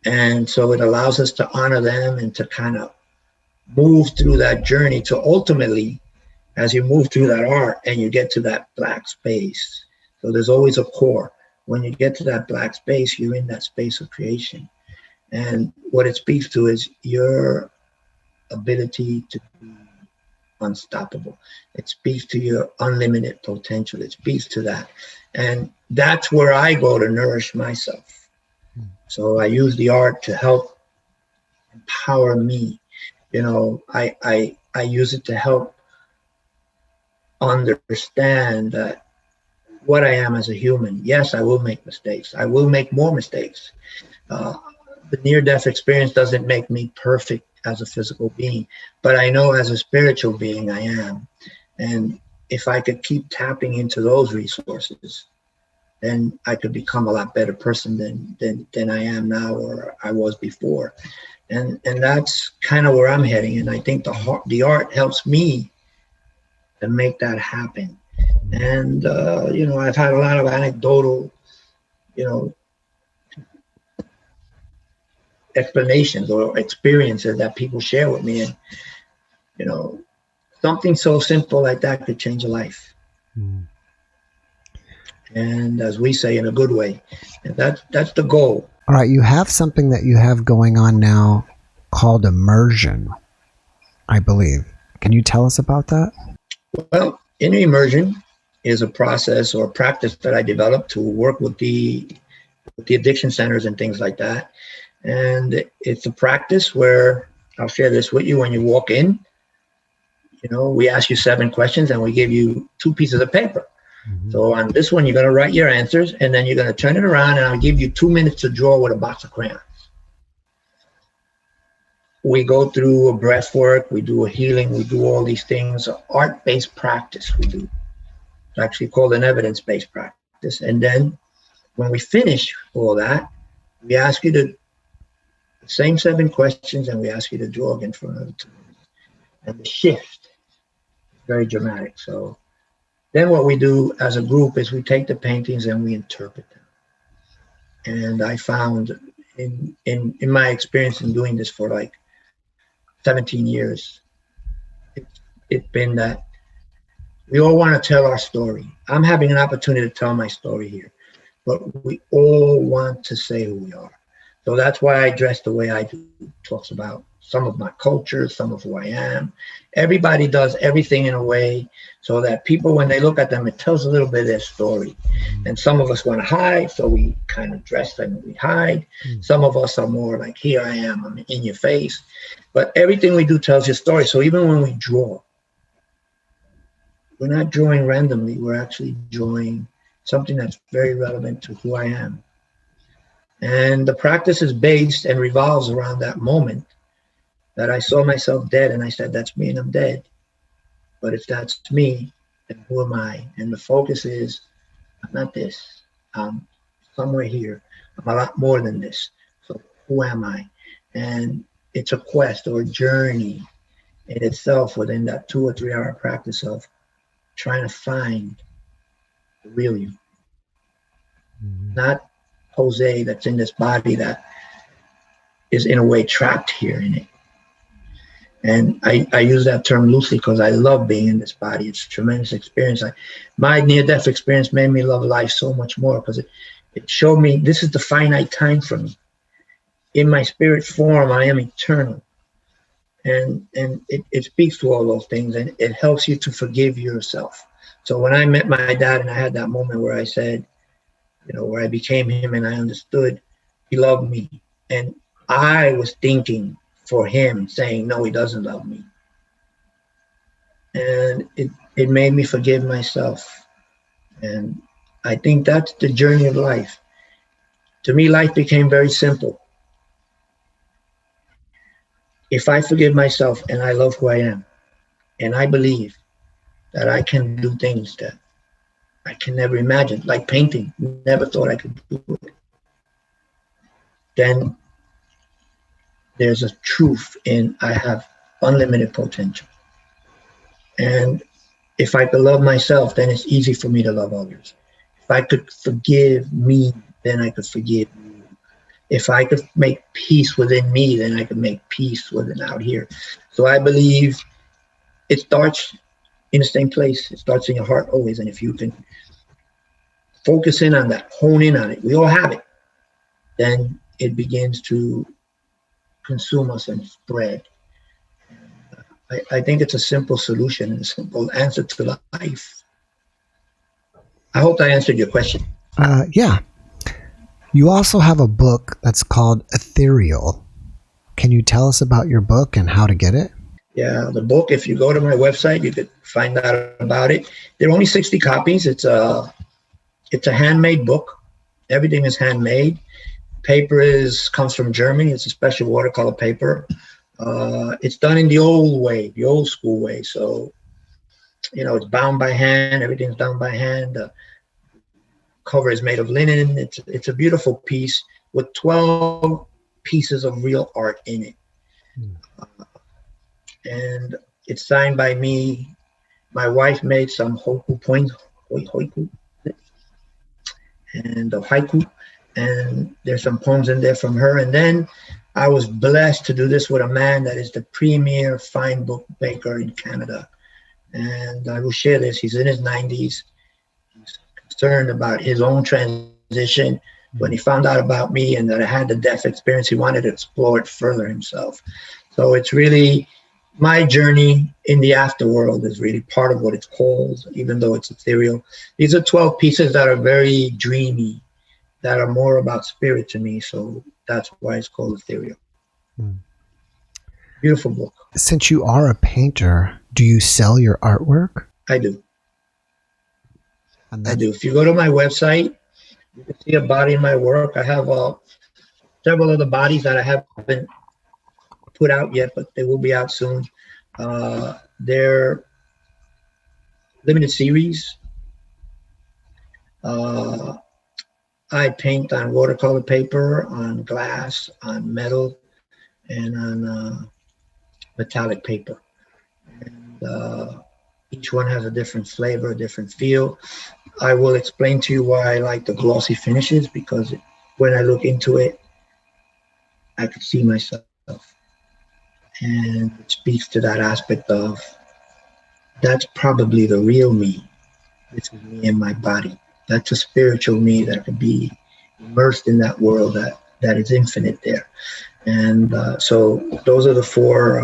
Speaker 2: And so it allows us to honor them and to kind of move through that journey to ultimately, as you move through that art and you get to that black space. So there's always a core. When you get to that black space, you're in that space of creation. And what it speaks to is your ability to be unstoppable. It speaks to your unlimited potential. It speaks to that. And that's where I go to nourish myself. So I use the art to help empower me. I use it to help understand that what I am as a human. Yes, I will make mistakes. I will make more mistakes. The near-death experience doesn't make me perfect as a physical being, but I know as a spiritual being I am. And if I could keep tapping into those resources, then I could become a lot better person than I am now or I was before. And that's kind of where I'm heading. And I think the art helps me to make that happen. And, I've had a lot of anecdotal, explanations or experiences that people share with me. And, something so simple like that could change a life. And as we say, in a good way. And that's the goal.
Speaker 1: All right, you have something that you have going on now called immersion, I believe. Can you tell us about that?
Speaker 2: Well, inner immersion is a process or practice that I developed to work with the addiction centers and things like that. And it's a practice where I'll share this with you. When you walk in, we ask you 7 questions and we give you 2 pieces of paper. So on this one, you're going to write your answers, and then you're going to turn it around, and I'll give you 2 minutes to draw with a box of crayons. We go through a breath work, we do a healing, we do all these things, art-based practice we do. It's actually called an evidence-based practice. And then when we finish all that, we ask you the same 7 questions, and we ask you to draw again for another 2 minutes. And the shift is very dramatic. So then what we do as a group is we take the paintings and we interpret them. And I found in my experience in doing this for like 17 years, it's been that we all want to tell our story. I'm having an opportunity to tell my story here, but we all want to say who we are. So that's why I dress the way I do. Talks about some of my culture, some of who I am. Everybody does everything in a way so that people, when they look at them, it tells a little bit of their story. And some of us want to hide, so we kind of dress and we hide. Some of us are more like, here I am, I'm in your face. But everything we do tells your story. So even when we draw, we're not drawing randomly. We're actually drawing something that's very relevant to who I am. And the practice is based and revolves around that moment that I saw myself dead, and I said, that's me and I'm dead. But if that's me, then who am I? And the focus is, I'm not this. I'm somewhere here. I'm a lot more than this. So who am I? And it's a quest or a journey in itself within that 2 or 3 hour practice of trying to find the real you. Not Jose that's in this body that is in a way trapped here in it. And I use that term loosely because I love being in this body. It's a tremendous experience. My near-death experience made me love life so much more because it showed me this is the finite time for me. In my spirit form, I am eternal. And it speaks to all those things, and it helps you to forgive yourself. So when I met my dad and I had that moment where I said, where I became him and I understood he loved me. And I was thinking for him, saying, no, he doesn't love me. And it made me forgive myself. And I think that's the journey of life. To me, life became very simple. If I forgive myself and I love who I am, and I believe that I can do things that I can never imagine, like painting, never thought I could do it, then there's a truth in I have unlimited potential. And if I could love myself, then it's easy for me to love others. If I could forgive me, then I could forgive you. If I could make peace within me, then I could make peace within out here. So I believe it starts in the same place. It starts in your heart always. And if you can focus in on that, hone in on it, we all have it, then it begins to consume us and spread. I think it's a simple solution and a simple answer to life. I hope I answered your question.
Speaker 1: Yeah. You also have a book that's called Ethereal. Can you tell us about your book and how to get it?
Speaker 2: Yeah, the book, if you go to my website, you could find out about it. There are only 60 copies. It's a handmade book. Everything is handmade. Paper comes from Germany. It's a special watercolor paper. It's done in the old way, the old school way. So It's bound by hand. Everything's done by hand. The cover is made of linen. It's a beautiful piece with 12 pieces of real art in it. And it's signed by me. My wife made some haiku poems, and the haiku, and there's some poems in there from her. And then I was blessed to do this with a man that is the premier fine book maker in Canada. And I will share this. He's in his 90s. He's concerned about his own transition. When he found out about me and that I had the death experience, he wanted to explore it further himself. So it's really my journey in the afterworld is really part of what it's called, even though it's ethereal. These are 12 pieces that are very dreamy, that are more about spirit to me. So that's why it's called Ethereal. Beautiful book.
Speaker 1: Since you are a painter, do you sell your artwork?
Speaker 2: I do. I do. If you go to my website, you can see a body in my work. I have several other bodies that I haven't put out yet, but they will be out soon. They're limited series. I paint on watercolor paper, on glass, on metal, and on metallic paper. And each one has a different flavor, a different feel. I will explain to you why I like the glossy finishes, because when I look into it, I could see myself. And it speaks to that aspect of, that's probably the real me. This is me in my body. That's a spiritual me that could be immersed in that world that is infinite there. And so those are the four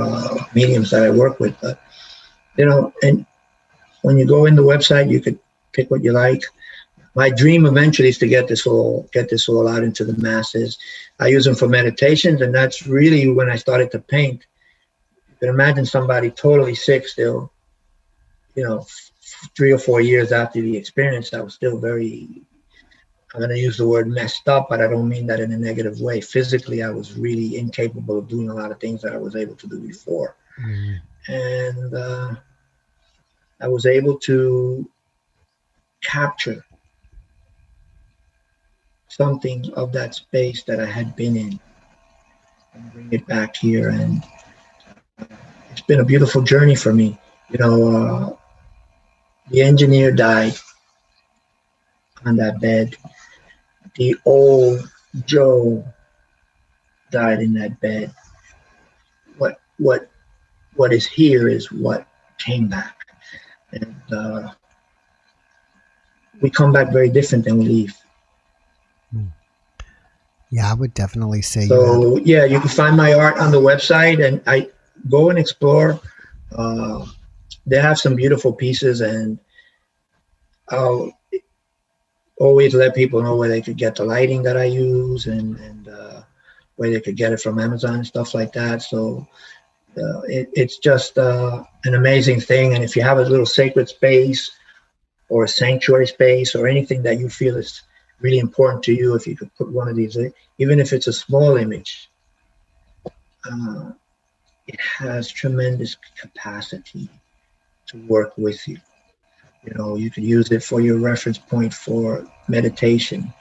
Speaker 2: mediums that I work with. But, and when you go in the website, you could pick what you like. My dream eventually is to get this all out into the masses. I use them for meditations, and that's really when I started to paint. You can imagine somebody totally sick still, 3 or 4 years after the experience. I was still very, I'm going to use the word messed up, but I don't mean that in a negative way. Physically, I was really incapable of doing a lot of things that I was able to do before. And I was able to capture something of that space that I had been in and bring it back here. And it's been a beautiful journey for me. The engineer died on that bed. The old Joe died in that bed. What is here is what came back. And we come back very different than we leave.
Speaker 1: Yeah, I would definitely say
Speaker 2: so. Yeah, you can find my art on the website, and I go and explore. They have some beautiful pieces, and I'll always let people know where they could get the lighting that I use, and where they could get it from Amazon and stuff like that. So it's just an amazing thing. And if you have a little sacred space or a sanctuary space or anything that you feel is really important to you, if you could put one of these, even if it's a small image, it has tremendous capacity to work with you. You could use it for your reference point for meditation.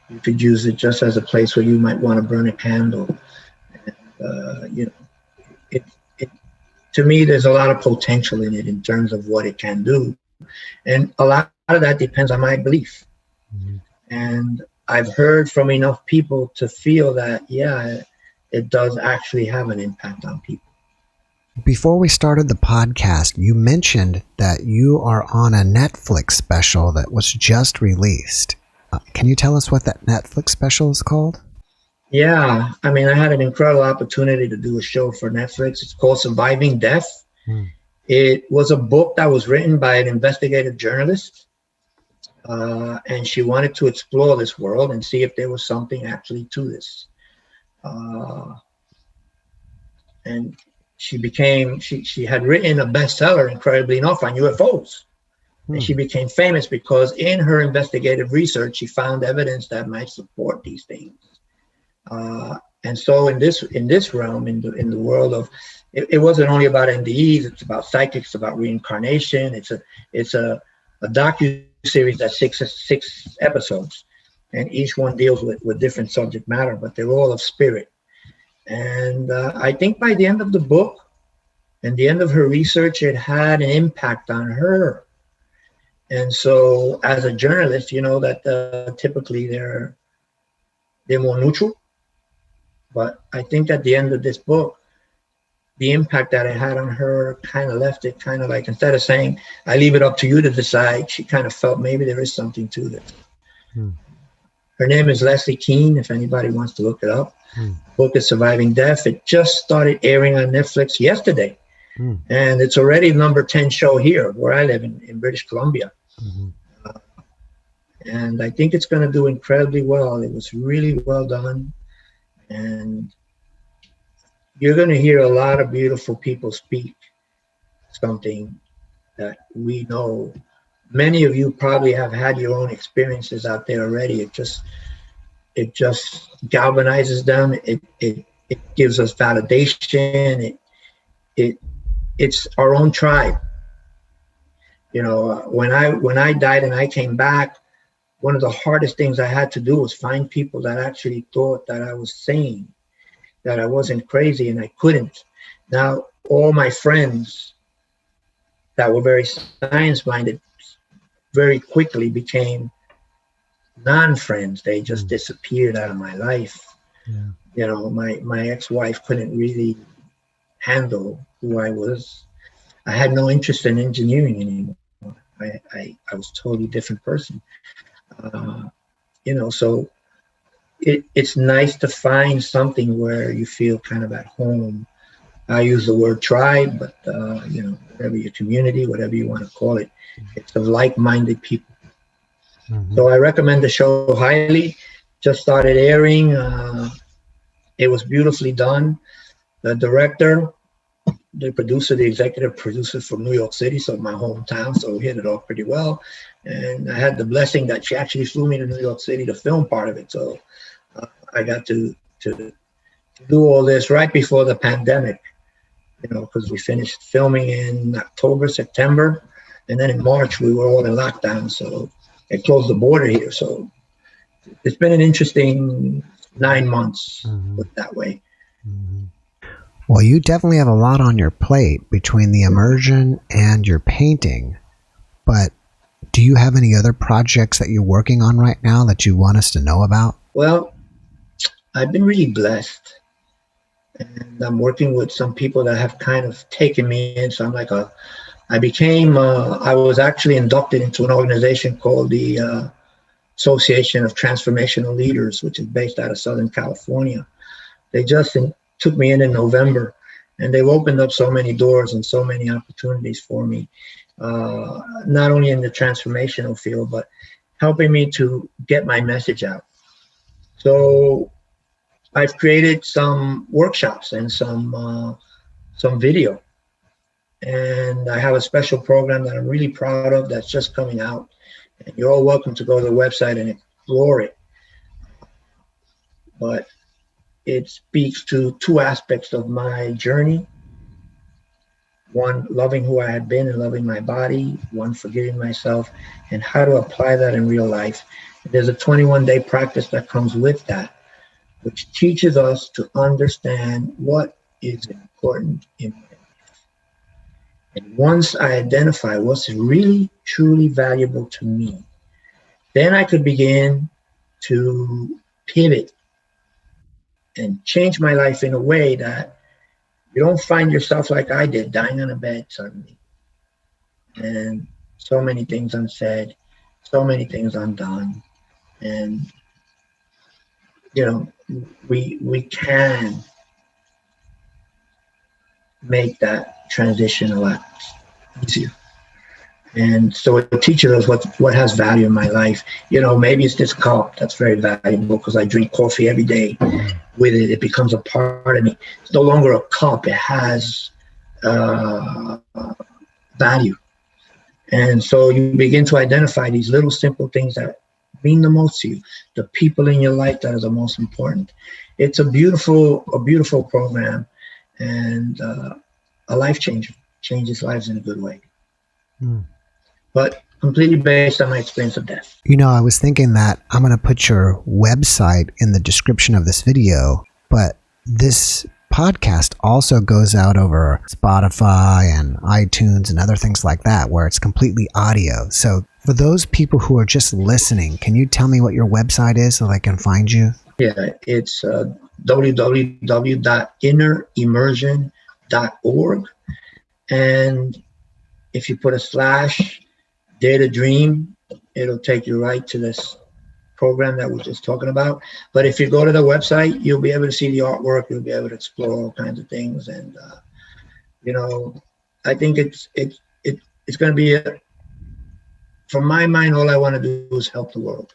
Speaker 2: You could use it just as a place where you might want to burn a candle. And, to me, there's a lot of potential in it in terms of what it can do. And a lot of that depends on my belief. And I've heard from enough people to feel that, yeah, it does actually have an impact on people.
Speaker 1: Before we started the podcast, you mentioned that you are on a Netflix special that was just released. Can you tell us what that Netflix special is called?
Speaker 2: Yeah, I had an incredible opportunity to do a show for Netflix. It's called Surviving Death. It was a book that was written by an investigative journalist. And she wanted to explore this world and see if there was something actually to this. And she had written a bestseller, incredibly enough, on UFOs. And she became famous because in her investigative research, she found evidence that might support these things. And so in this realm, in the world of it wasn't only about NDEs. It's about psychics, about reincarnation. It's a docu-series that's six episodes, and each one deals with different subject matter, but they're all of spirit. And I think by the end of the book and the end of her research, it had an impact on her. And so as a journalist, you know that typically they're more neutral. But I think at the end of this book, the impact that it had on her kind of left it kind of like, instead of saying, I leave it up to you to decide, she kind of felt maybe there is something to this. Her name is Leslie Kean, if anybody wants to look it up. Book is Surviving Death. It just started airing on Netflix yesterday. And it's already number 10 show here where I live in British Columbia. And I think it's going to do incredibly well. It was really well done. And you're going to hear a lot of beautiful people speak something that we know. Many of you probably have had your own experiences out there already. It just galvanizes them. It gives us validation. It's our own tribe. You know, when I died and I came back, one of the hardest things I had to do was find people that actually thought that I was sane, that I wasn't crazy, and I couldn't. Now, all my friends that were very science-minded very quickly became non-friends. They just disappeared out of my life. You know, my ex-wife couldn't really handle who I was. I had no interest in engineering anymore. I was a totally different person. You know, so it's nice to find something where you feel kind of at home. I use the word tribe, but you know, whatever your community, whatever you want to call it, it's of like-minded people. So I recommend the show highly. Just started airing. It was beautifully done. The director, the producer, the executive producer from New York City, so my hometown, so we hit it off pretty well. And I had the blessing that she actually flew me to New York City to film part of it. So I got to do all this right before the pandemic, you know, because we finished filming in October, September, and then in March we were all in lockdown. So it closed the border here. So it's been an interesting 9 months, put it that way.
Speaker 1: Well, you definitely have a lot on your plate between the immersion and your painting, but do you have any other projects that you're working on right now that you want us to know about?
Speaker 2: Well, I've been really blessed, and I'm working with some people that have kind of taken me in. So I'm like I was actually inducted into an organization called the Association of Transformational Leaders, which is based out of Southern California. They just took me in November, and they've opened up so many doors and so many opportunities for me, not only in the transformational field, but helping me to get my message out. So I've created some workshops and some video, and I have a special program that I'm really proud of that's just coming out, and you're all welcome to go to the website and explore it. But it speaks to two aspects of my journey. One, loving who I had been and loving my body. One, forgiving myself, and how to apply that in real life. There's a 21-day practice that comes with that, which teaches us to understand what is important in life. And once I identify what's really, truly valuable to me, then I could begin to pivot and change my life in a way that you don't find yourself like I did, dying on a bed suddenly. And so many things unsaid, so many things undone. And, you know, we can make that transition a lot easier. And so it teaches us what has value in my life. You know, maybe it's this cup that's very valuable because I drink coffee every day. With it, it becomes a part of me. It's no longer a cup. It has value. And so you begin to identify these little simple things that mean the most to you, the people in your life that are the most important. It's a beautiful program. and a life changer, changes lives in a good way.
Speaker 1: Hmm.
Speaker 2: But completely based on my experience of death.
Speaker 1: You know, I was thinking that I'm going to put your website in the description of this video, but this podcast also goes out over Spotify and iTunes and other things like that, where it's completely audio. So for those people who are just listening, can you tell me what your website is so I can find you?
Speaker 2: Yeah, it's www.innerimmersion.org. And if you put a / Dare to Dream, it'll take you right to this program that we're just talking about. But if you go to the website, you'll be able to see the artwork. You'll be able to explore all kinds of things. And, you know, I think it's going to be, from my mind, all I want to do is help the world.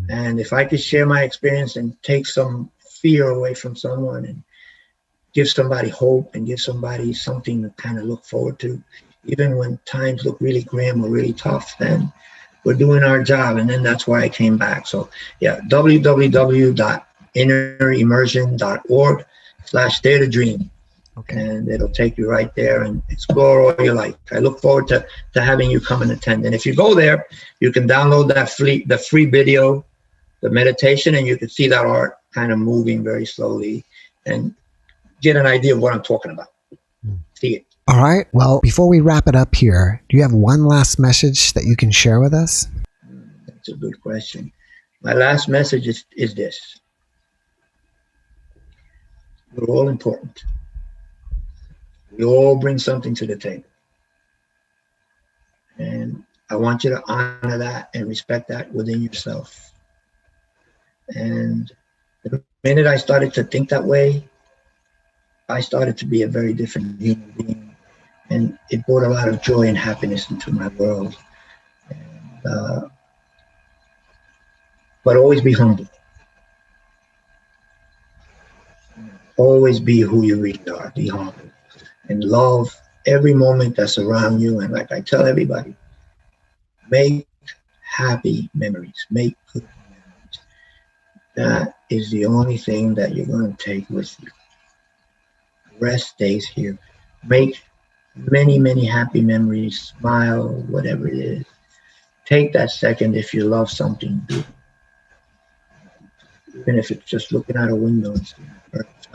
Speaker 2: And if I could share my experience and take some fear away from someone and give somebody hope and give somebody something to kind of look forward to, even when times look really grim or really tough, then we're doing our job. And then that's why I came back. So yeah, www.innerimmersion.org / Dare to Dream. Okay. And it'll take you right there and explore all your life. I look forward to having you come and attend. And if you go there, you can download the free video, the meditation, and you can see that art kind of moving very slowly and get an idea of what I'm talking about. See it.
Speaker 1: All right. Well, before we wrap it up here, do you have one last message that you can share with us?
Speaker 2: That's a good question. My last message is this. We're all important. We all bring something to the table. And I want you to honor that and respect that within yourself. And the minute I started to think that way, I started to be a very different human being. And it brought a lot of joy and happiness into my world. And, but always be humble. Always be who you really are. Be humble. And love every moment that's around you. And like I tell everybody, make happy memories. Make good memories. That is the only thing that you're going to take with you. The rest stays here. Make many, many happy memories. Smile, whatever it is. Take that second if you love something. Do it. Even if it's just looking out a window and seeing birds.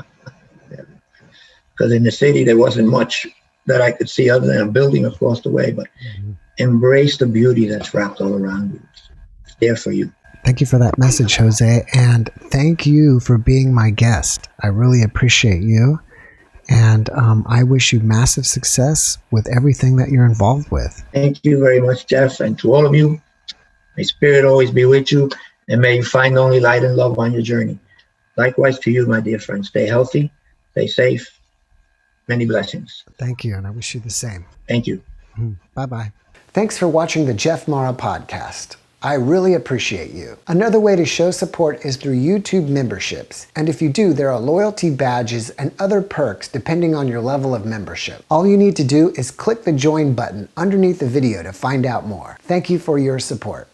Speaker 2: Because in the city, there wasn't much that I could see other than a building across the way. But embrace the beauty that's wrapped all around you. It's there for you.
Speaker 1: Thank you for that message, Jose. And thank you for being my guest. I really appreciate you. And I wish you massive success with everything that you're involved with.
Speaker 2: Thank you very much, Jeff. And to all of you, may spirit always be with you. And may you find only light and love on your journey. Likewise to you, my dear friend. Stay healthy. Stay safe. Many blessings.
Speaker 1: Thank you, and I wish you the same.
Speaker 2: Thank you.
Speaker 1: Bye-bye. Thanks for watching the JeffMara podcast. I really appreciate you. Another way to show support is through YouTube memberships. And if you do, there are loyalty badges and other perks depending on your level of membership. All you need to do is click the join button underneath the video to find out more. Thank you for your support.